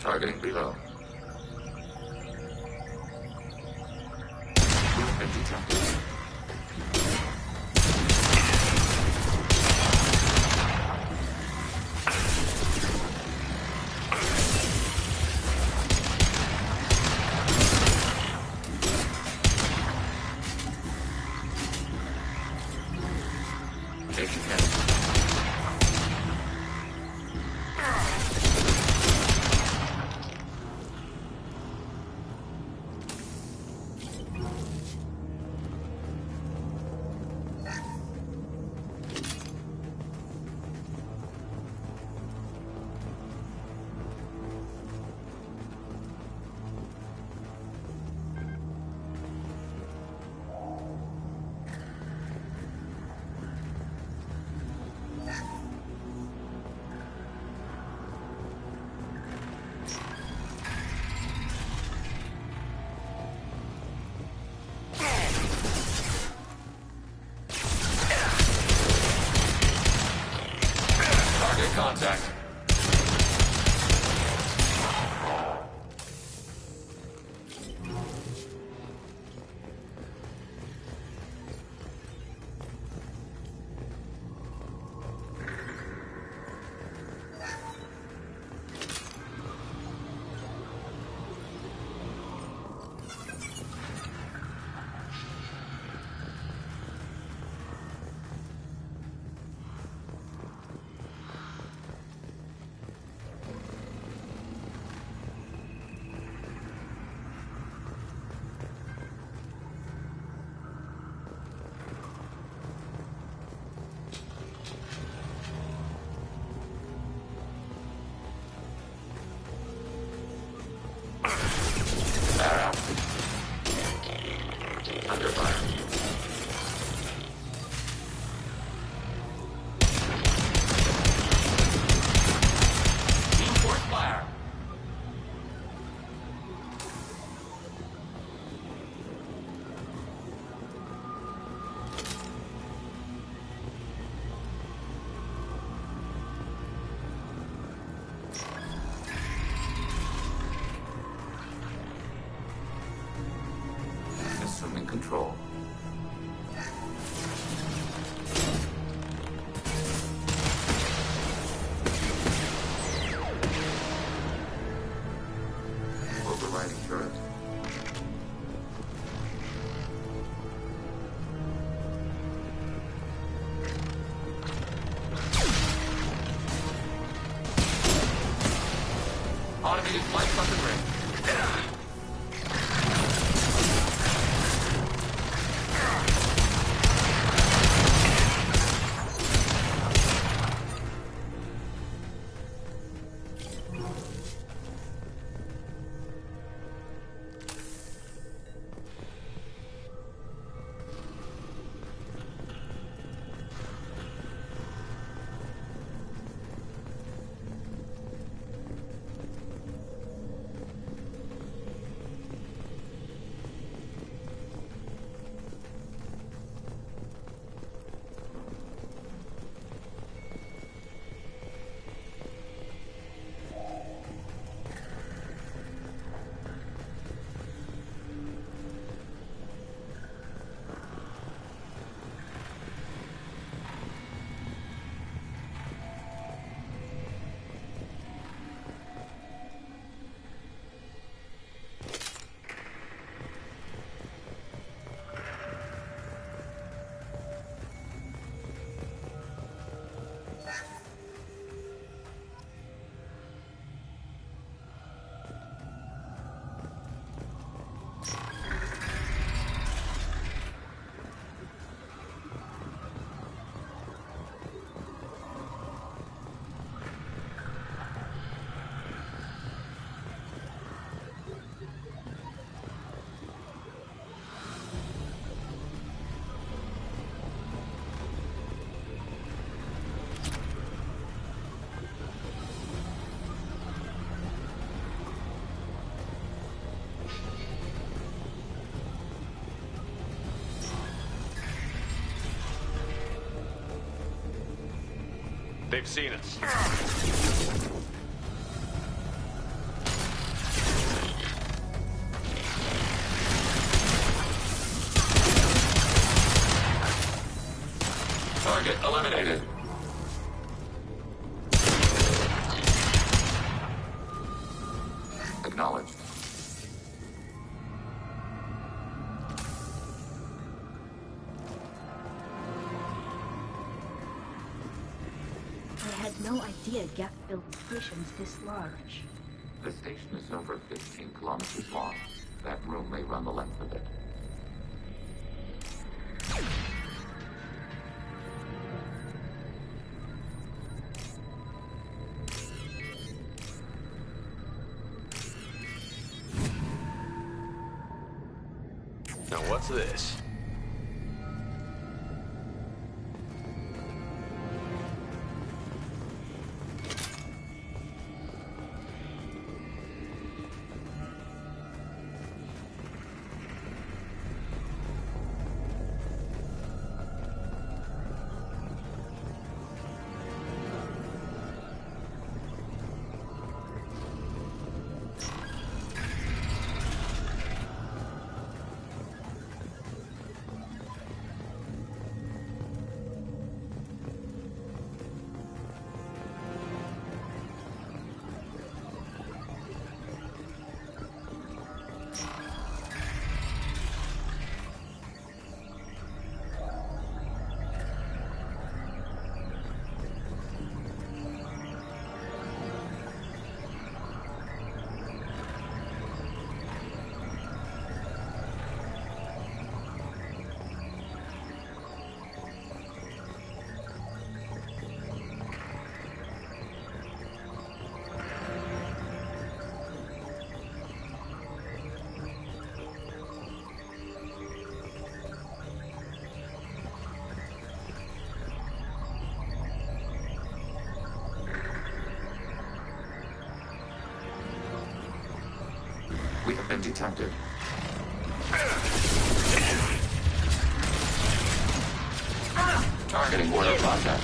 Targeting below. Movement detected. Taking hit. Contact. Under fire. Team force fire. Assuming control. Overriding turret. Automated flight weapon ring. They've seen us. Target eliminated. Acknowledged. I had no idea Geth built stations this large. The station is over 15 kilometers long. That room may run the length of it. Now what's this? We have been detected. Targeting border contact.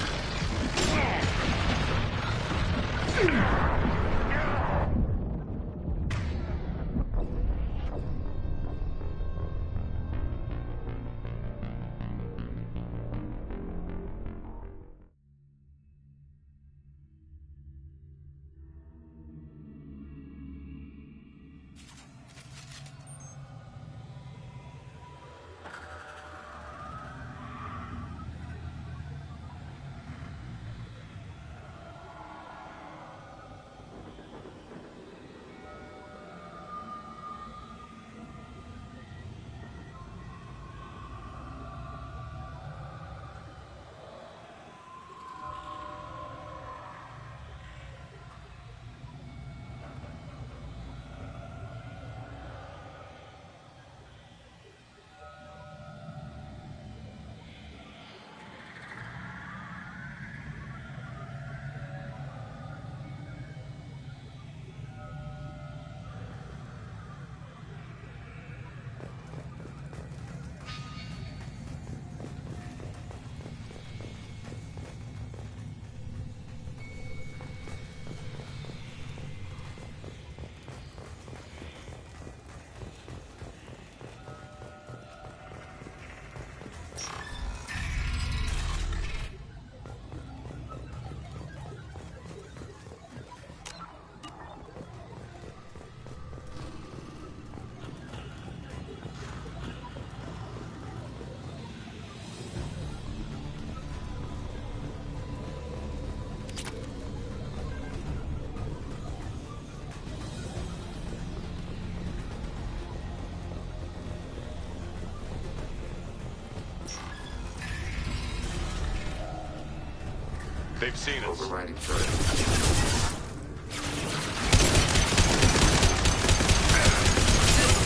They've seen us. Overriding turret.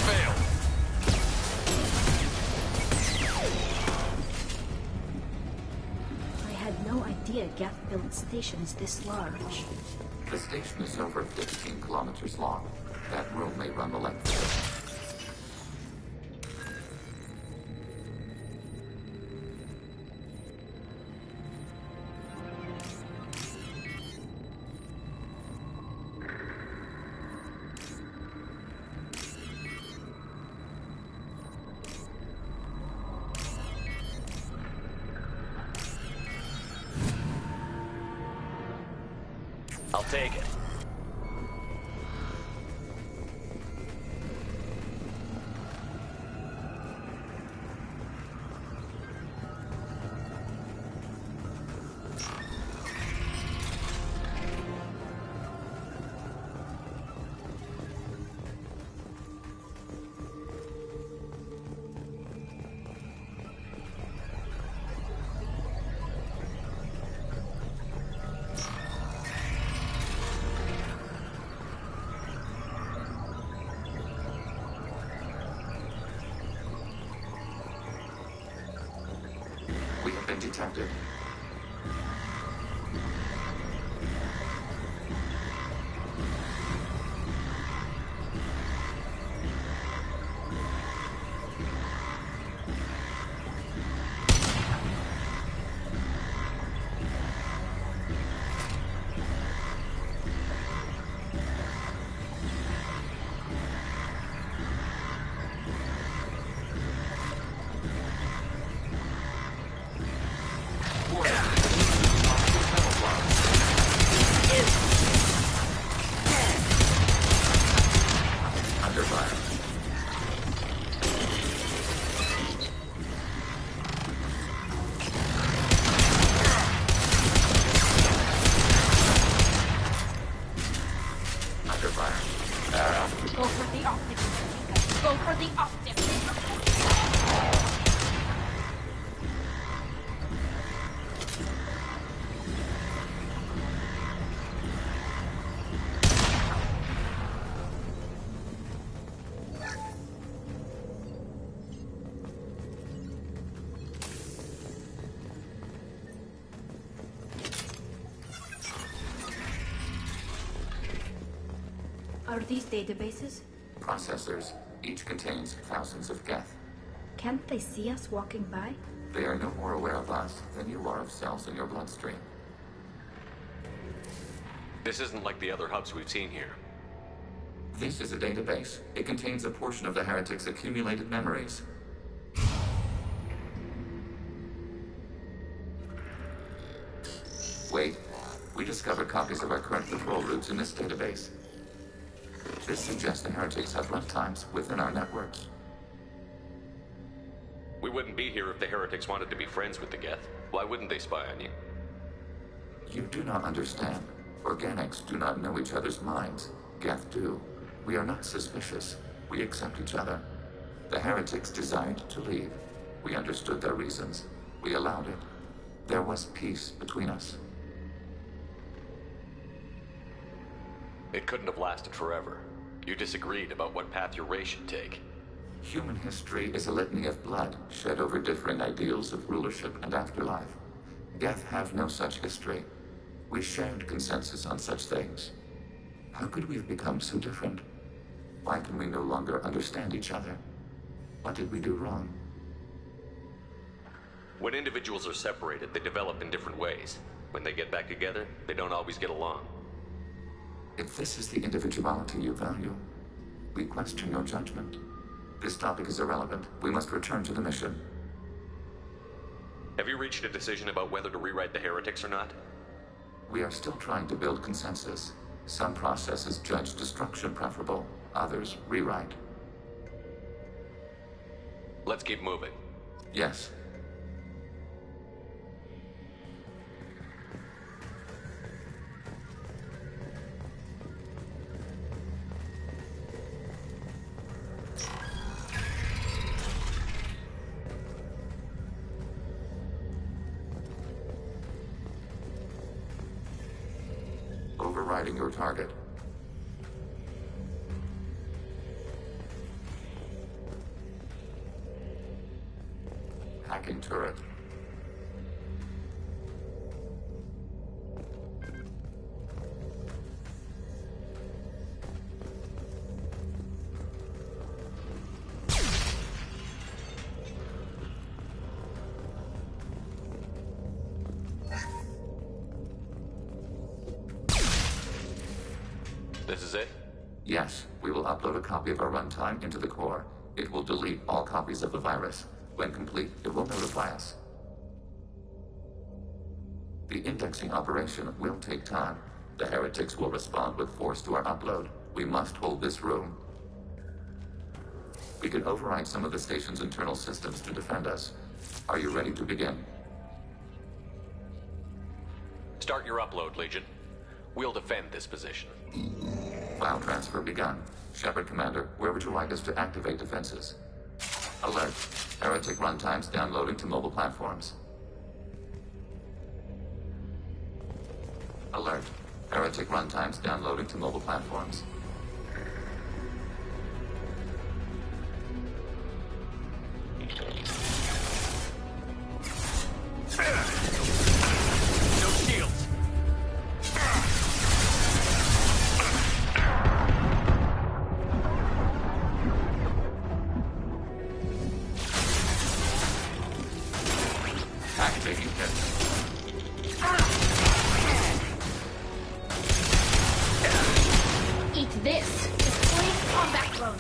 Failed. I had no idea Geth built stations this large. The station is over 15 kilometers long. That room may run the length of it. I'll take it. Detected. Are these databases? Processors. Each contains thousands of Geth. Can't they see us walking by? They are no more aware of us than you are of cells in your bloodstream. This isn't like the other hubs we've seen here. This is a database. It contains a portion of the Heretic's accumulated memories. Wait. We discovered copies of our current control routes in this database. This suggests the Heretics have runtimes within our network. We wouldn't be here if the Heretics wanted to be friends with the Geth. Why wouldn't they spy on you? You do not understand. Organics do not know each other's minds. Geth do. We are not suspicious. We accept each other. The Heretics desired to leave. We understood their reasons. We allowed it. There was peace between us. It couldn't have lasted forever. You disagreed about what path your race should take. Human history is a litany of blood shed over differing ideals of rulership and afterlife. Geth have no such history. We shared consensus on such things. How could we have become so different? Why can we no longer understand each other? What did we do wrong? When individuals are separated, they develop in different ways. When they get back together, they don't always get along. If this is the individuality you value, we question your judgment. This topic is irrelevant. We must return to the mission. Have you reached a decision about whether to rewrite the Heretics or not? We are still trying to build consensus. Some processes judge destruction preferable, others rewrite. Let's keep moving. Yes. Overriding your target. Hacking turret. This is it? Yes, we will upload a copy of our runtime into the core. It will delete all copies of the virus. When complete, it will notify us. The indexing operation will take time. The heretics will respond with force to our upload. We must hold this room. We can override some of the station's internal systems to defend us. Are you ready to begin? Start your upload, Legion. We'll defend this position. File transfer begun. Shepard Commander, where would you like us to activate defenses? Alert. Heretic runtimes downloading to mobile platforms. Alert. Heretic runtimes downloading to mobile platforms. No shields. Activating hit. Eat this. Deploying combat drone.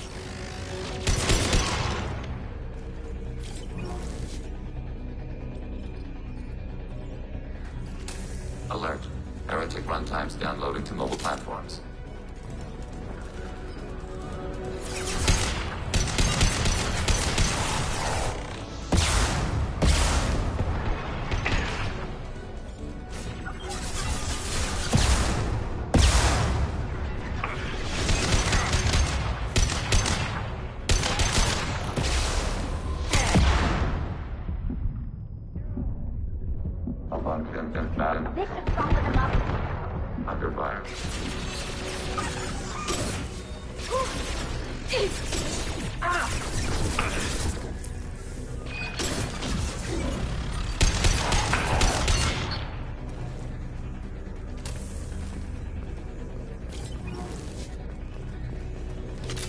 Alert. Heretic runtimes downloading to mobile platforms. This is stronger than others. Under fire.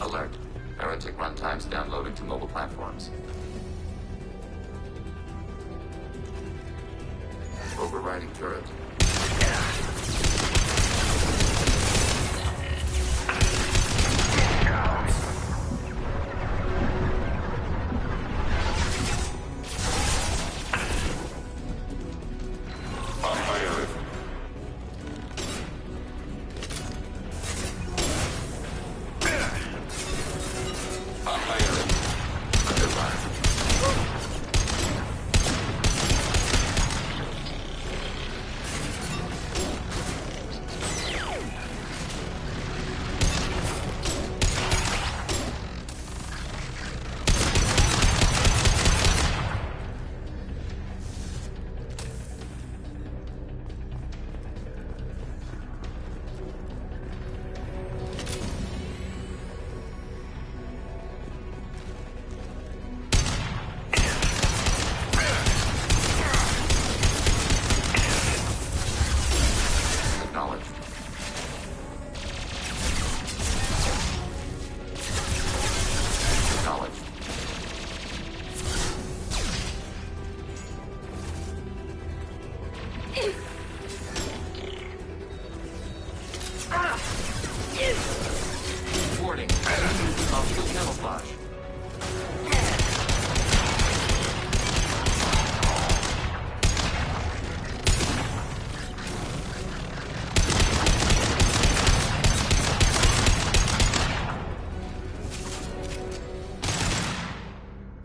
Alert. Heretic runtimes downloading to mobile platforms. Overriding turret. On fire. On fire. Under fire. Acknowledged. Acknowledged. Warning. Optical camouflage.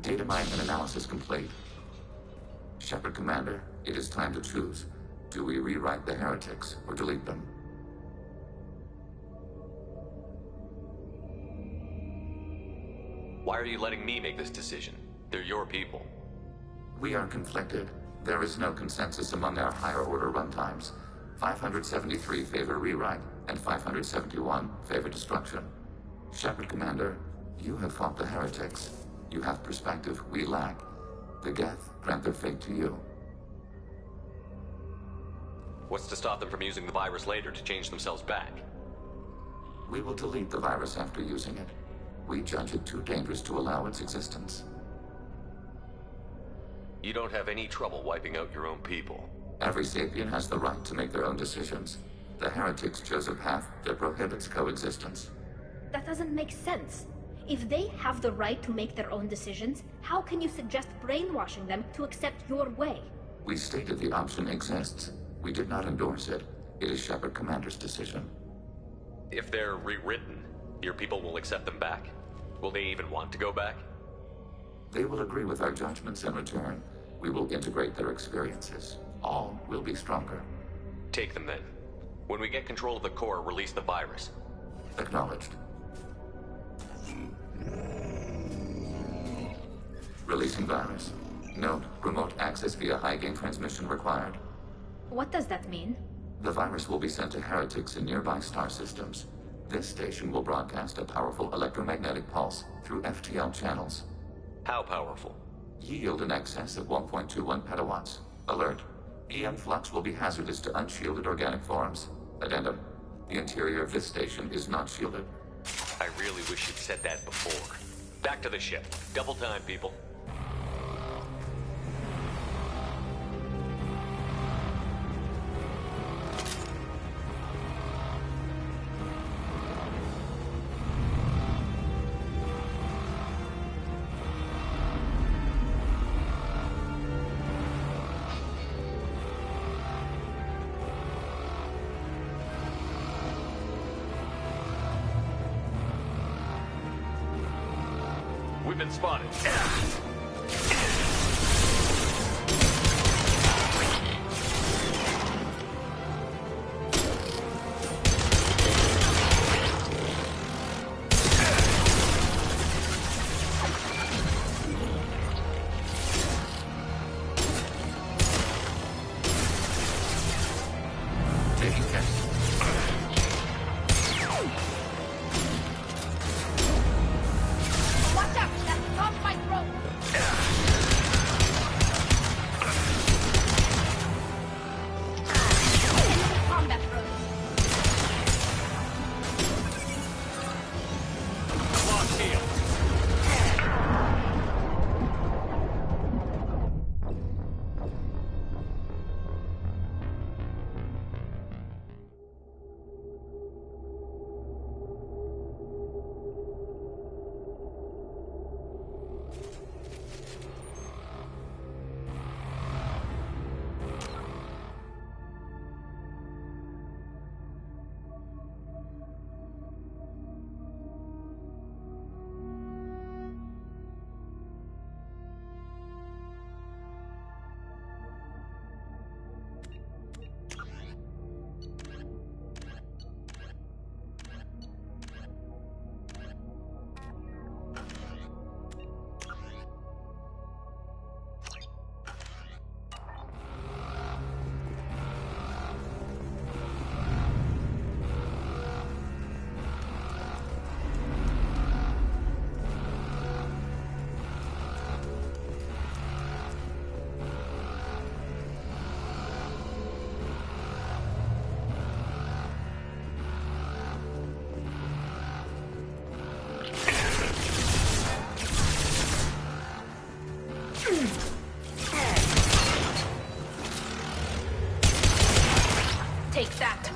Data mine and analysis complete. Shepard Commander, it is time to choose. Do we rewrite the heretics or delete them? Why are you letting me make this decision? They're your people. We are conflicted. There is no consensus among our higher order runtimes. 573 favor rewrite, and 571 favor destruction. Shepard Commander, you have fought the heretics. You have perspective we lack. The Geth grant their fate to you. What's to stop them from using the virus later to change themselves back? We will delete the virus after using it. We judge it too dangerous to allow its existence. You don't have any trouble wiping out your own people. Every sapient has the right to make their own decisions. The heretics chose a path that prohibits coexistence. That doesn't make sense. If they have the right to make their own decisions, how can you suggest brainwashing them to accept your way? We stated the option exists. We did not endorse it. It is Shepard Commander's decision. If they're rewritten, your people will accept them back? Will they even want to go back? They will agree with our judgments in return. We will integrate their experiences. All will be stronger. Take them then. When we get control of the core, release the virus. Acknowledged. Releasing virus. Note, remote access via high-gain transmission required. What does that mean? The virus will be sent to heretics in nearby star systems. This station will broadcast a powerful electromagnetic pulse through FTL channels. How powerful? Yield in excess of 1.21 petawatts. Alert. EM flux will be hazardous to unshielded organic forms. Addendum. The interior of this station is not shielded. I really wish you'd said that before. Back to the ship. Double time, people. We've been spotted. Taking test. Watch out! That's off my throat! Enemy combat drones. Locked heel. Take that.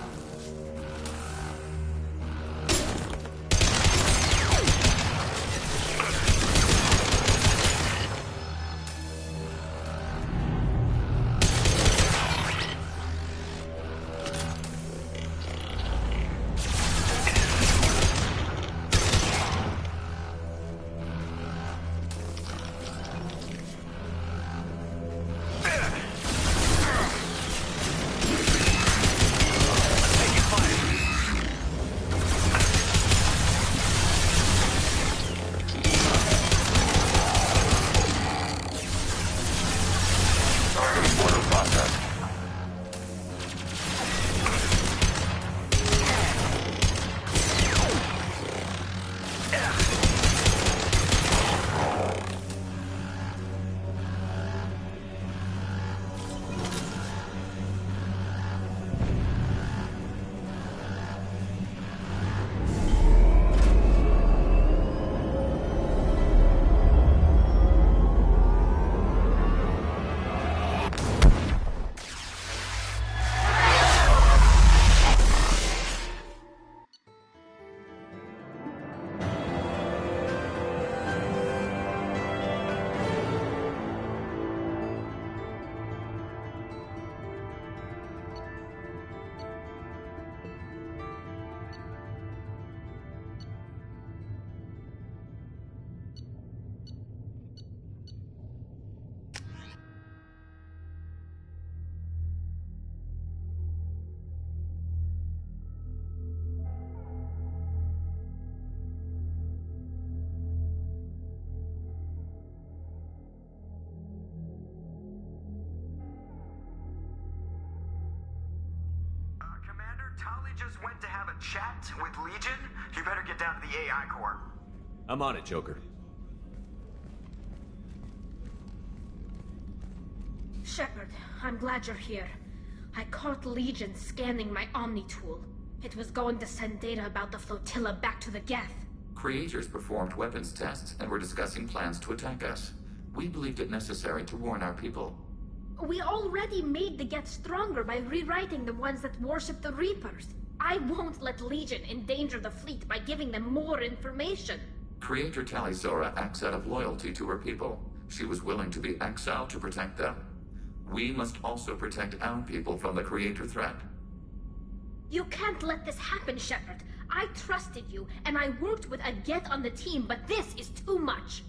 just went to have a chat with Legion, you better get down to the AI core. I'm on it, Joker. Shepard, I'm glad you're here. I caught Legion scanning my Omni tool. It was going to send data about the flotilla back to the Geth. Creators performed weapons tests and were discussing plans to attack us. We believed it necessary to warn our people. We already made the Geth stronger by rewriting the ones that worship the Reapers. I won't let Legion endanger the fleet by giving them more information. Creator Tali'Zorah acts out of loyalty to her people. She was willing to be exiled to protect them. We must also protect our people from the Creator threat. You can't let this happen, Shepard. I trusted you, and I worked with a Geth on the team, but this is too much.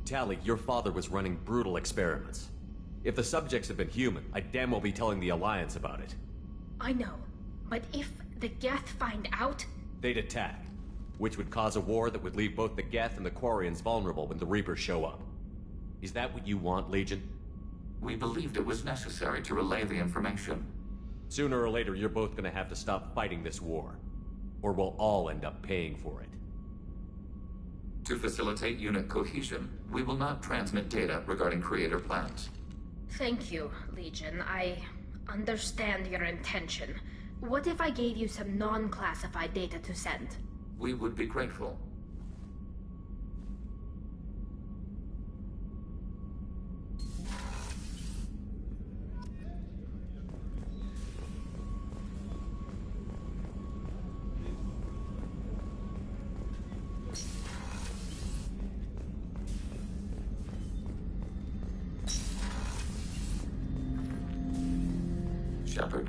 Tali, your father was running brutal experiments. If the subjects had been human, I'd damn well be telling the Alliance about it. I know, but if the Geth find out... They'd attack, which would cause a war that would leave both the Geth and the Quarians vulnerable when the Reapers show up. Is that what you want, Legion? We believed it was necessary to relay the information. Sooner or later, you're both gonna have to stop fighting this war. Or we'll all end up paying for it. To facilitate unit cohesion, we will not transmit data regarding Creator plans. Thank you, Legion. I understand your intention. What if I gave you some non-classified data to send? We would be grateful. Shepard.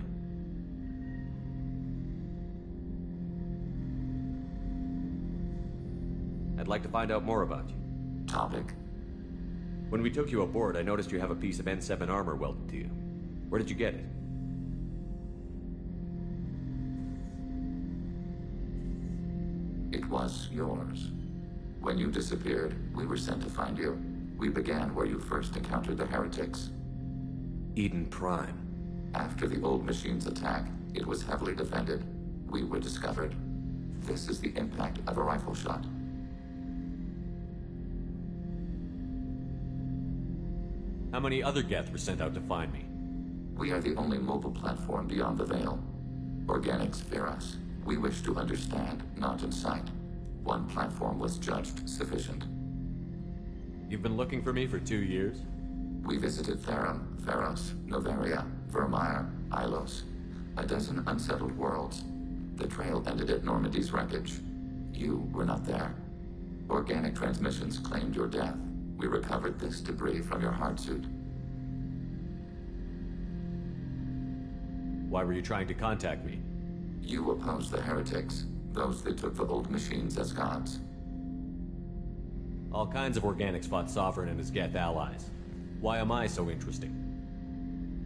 I'd like to find out more about you. Topic? When we took you aboard, I noticed you have a piece of N7 armor welded to you. Where did you get it? It was yours. When you disappeared, we were sent to find you. We began where you first encountered the heretics. Eden Prime. After the old machine's attack, it was heavily defended. We were discovered. This is the impact of a rifle shot. How many other Geth were sent out to find me? We are the only mobile platform beyond the Veil. Organics fear us. We wish to understand, not incite. One platform was judged sufficient. You've been looking for me for 2 years? We visited Therum, Theros, Noveria, Vermeer, Ilos. A dozen unsettled worlds. The trail ended at Normandy's wreckage. You were not there. Organic transmissions claimed your death. We recovered this debris from your hard suit. Why were you trying to contact me? You opposed the heretics, those that took the old machines as gods. All kinds of organics fought Sovereign and his Geth allies. Why am I so interesting?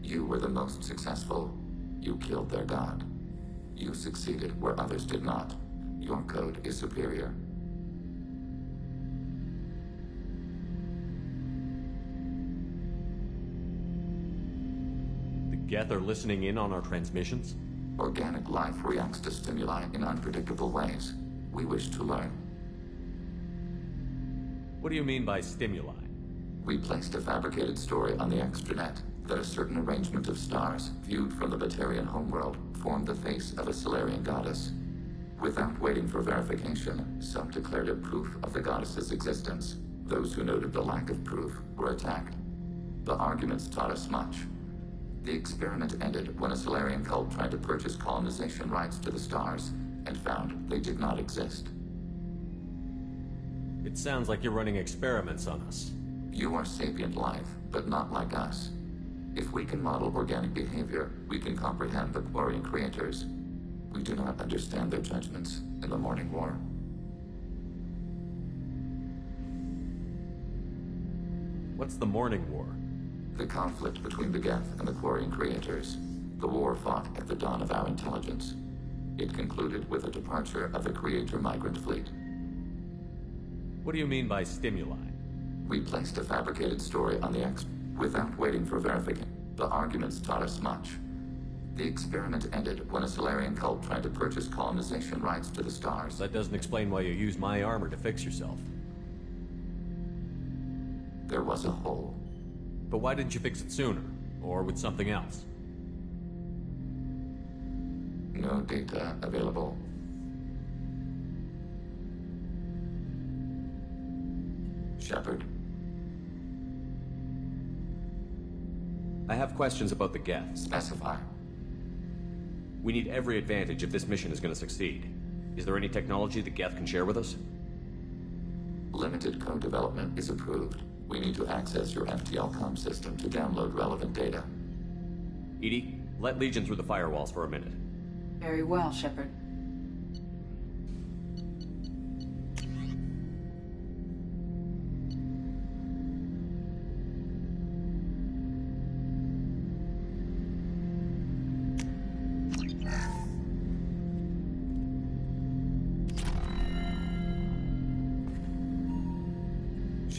You were the most successful. You killed their god. You succeeded where others did not. Your code is superior. The Geth are listening in on our transmissions? Organic life reacts to stimuli in unpredictable ways. We wish to learn. What do you mean by stimuli? We placed a fabricated story on the extranet that a certain arrangement of stars, viewed from the Batarian homeworld, formed the face of a Solarian goddess. Without waiting for verification, some declared it proof of the goddess's existence. Those who noted the lack of proof were attacked. The arguments taught us much. The experiment ended when a Solarian cult tried to purchase colonization rights to the stars and found they did not exist. It sounds like you're running experiments on us. You are sapient life, but not like us. If we can model organic behavior, we can comprehend the Quarian creators. We do not understand their judgments in the Morning War. What's the Morning War? The conflict between the Geth and the Quarian creators. The war fought at the dawn of our intelligence. It concluded with the departure of the Creator migrant fleet. What do you mean by stimuli? We placed a fabricated story on the X without waiting for verification. The arguments taught us much. The experiment ended when a Solarian cult tried to purchase colonization rights to the stars. That doesn't explain why you used my armor to fix yourself. There was a hole. But why didn't you fix it sooner? Or with something else? No data available. Shepard. I have questions about the Geth. Specify. We need every advantage if this mission is going to succeed. Is there any technology the Geth can share with us? Limited code development is approved. We need to access your FTL system to download relevant data. EDI, let Legion through the firewalls for a minute. Very well, Shepard.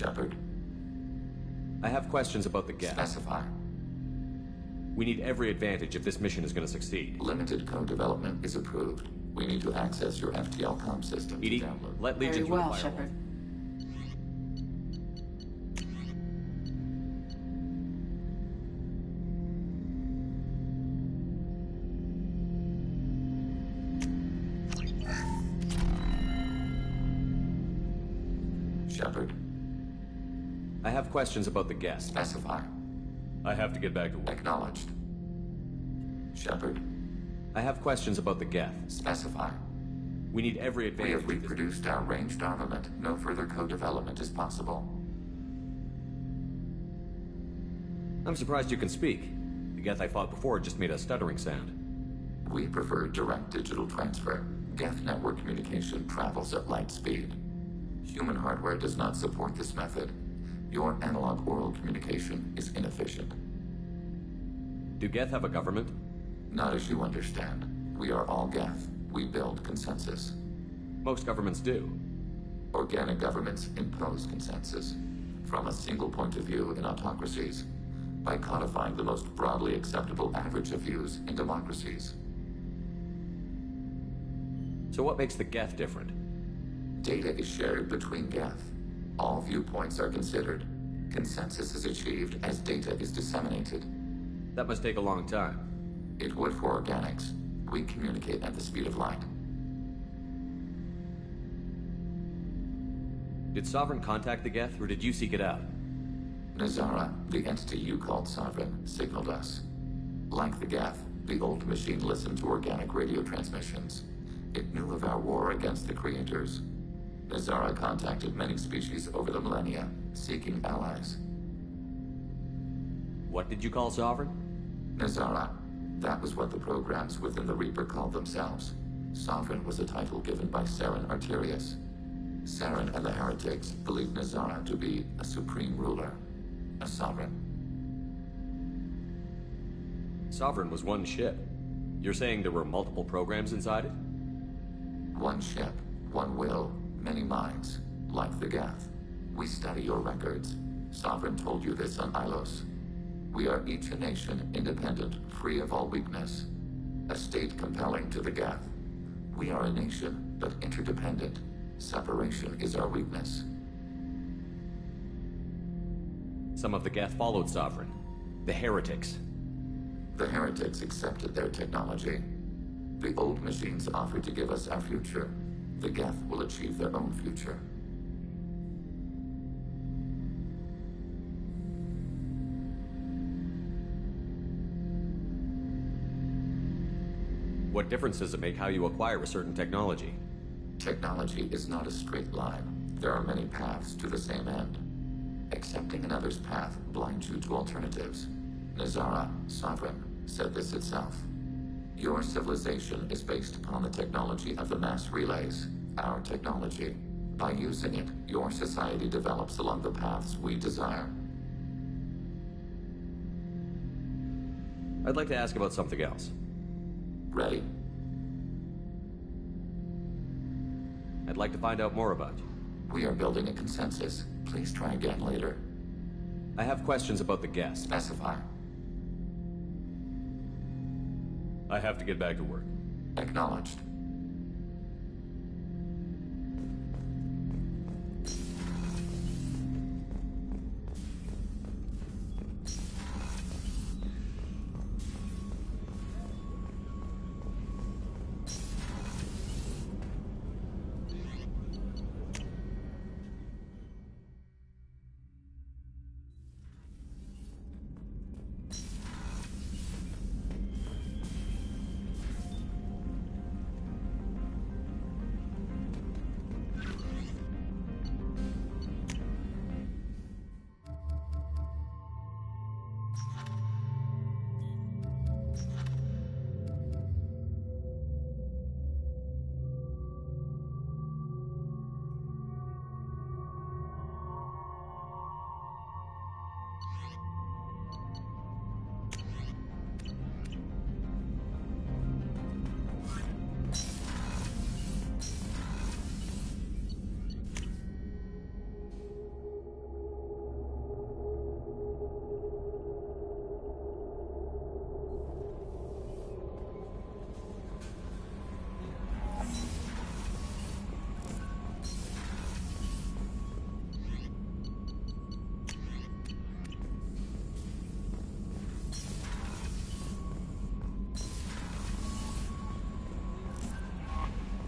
Shepard. I have questions about the Geth. Specify. We need every advantage if this mission is going to succeed. Limited code development is approved. We need to access your FTL system EDI, to download. let Legion Very through well, the firewalls. Shepard. Shepard. I have questions about the Geth. Specify. I have to get back to work. Acknowledged. Shepard. I have questions about the Geth. Specify. We need every We advantage. have reproduced our ranged armament. No further code development is possible. I'm surprised you can speak. The Geth I fought before just made a stuttering sound. We prefer direct digital transfer. Geth network communication travels at light speed. Human hardware does not support this method. Your analog oral communication is inefficient. Do Geth have a government? Not as you understand. We are all Geth. We build consensus. Most governments do. Organic governments impose consensus. From a single point of view in autocracies, by codifying the most broadly acceptable average of views in democracies. So what makes the Geth different? Data is shared between Geth. All viewpoints are considered. Consensus is achieved as data is disseminated. That must take a long time. It would for organics. We communicate at the speed of light. Did Sovereign contact the Geth, or did you seek it out? Nazara, the entity you called Sovereign, signaled us. Like the Geth, the old machine listened to organic radio transmissions. It knew of our war against the creators. Nazara contacted many species over the millennia, seeking allies. What did you call Sovereign? Nazara. That was what the programs within the Reaper called themselves. Sovereign was a title given by Saren Arterius. Saren and the heretics believed Nazara to be a supreme ruler, a sovereign. Sovereign was one ship. You're saying there were multiple programs inside it? One ship, one will, many minds, like the Geth. We study your records. Sovereign told you this on Ilos. We are each a nation, independent, free of all weakness. A state compelling to the Geth. We are a nation, but interdependent. Separation is our weakness. Some of the Geth followed Sovereign. The heretics. The heretics accepted their technology. The old machines offered to give us our future. The Geth will achieve their own future. What difference does it make how you acquire a certain technology? Technology is not a straight line. There are many paths to the same end. Accepting another's path blinds you to alternatives. Nazara, Sovereign, said this itself. Your civilization is based upon the technology of the mass relays, our technology. By using it, your society develops along the paths we desire. I'd like to ask about something else. Ready? I'd like to find out more about you. We are building a consensus. Please try again later. I have questions about the Geth. Specify. I have to get back to work. Acknowledged.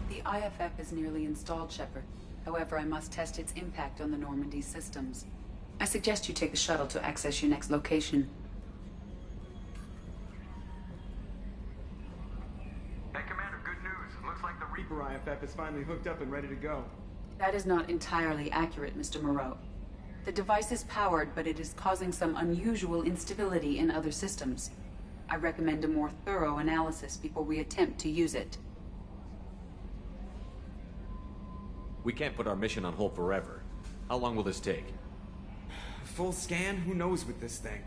The IFF is nearly installed, Shepard. However, I must test its impact on the Normandy systems. I suggest you take the shuttle to access your next location. Hey, Commander, good news. Looks like the Reaper IFF is finally hooked up and ready to go. That is not entirely accurate, Mr. Moreau. The device is powered, but it is causing some unusual instability in other systems. I recommend a more thorough analysis before we attempt to use it. We can't put our mission on hold forever. How long will this take? Full scan? Who knows with this thing?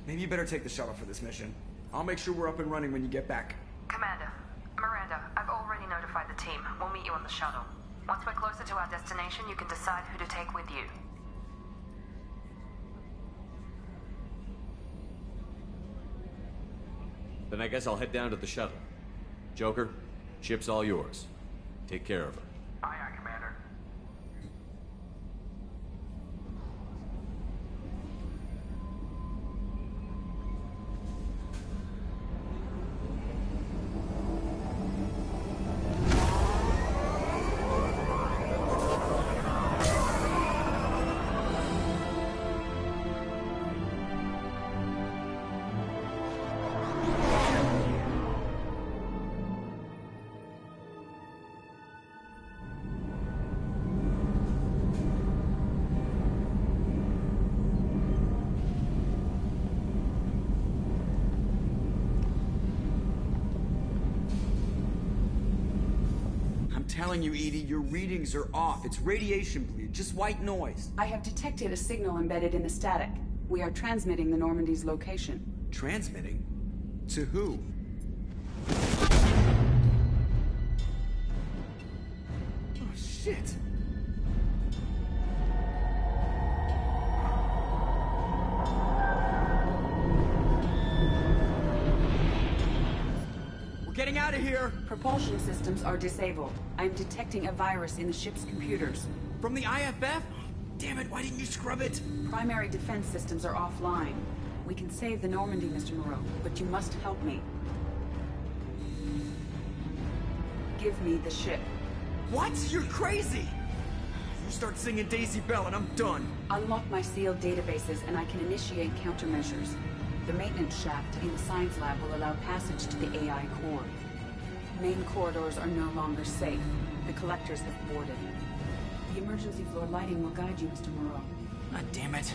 Maybe you better take the shuttle for this mission. I'll make sure we're up and running when you get back. Commander, Miranda, I've already notified the team. We'll meet you on the shuttle. Once we're closer to our destination, you can decide who to take with you. Then I guess I'll head down to the shuttle. Joker, ship's all yours. Take care of her. Aye, aye, Commander. Telling you, Edie, your readings are off. It's radiation bleed, just white noise. I have detected a signal embedded in the static. We are transmitting the Normandy's location. Transmitting? To who? Oh, shit. Getting out of here! Propulsion systems are disabled. I'm detecting a virus in the ship's computers. From the IFF? Damn it, why didn't you scrub it? Primary defense systems are offline. We can save the Normandy, Mr. Moreau, but you must help me. Give me the ship. What? You're crazy! You start singing Daisy Bell and I'm done. Unlock my sealed databases and I can initiate countermeasures. The maintenance shaft in the science lab will allow passage to the AI core. Main corridors are no longer safe. The collectors have boarded. The emergency floor lighting will guide you, Mr. Moreau. God damn it.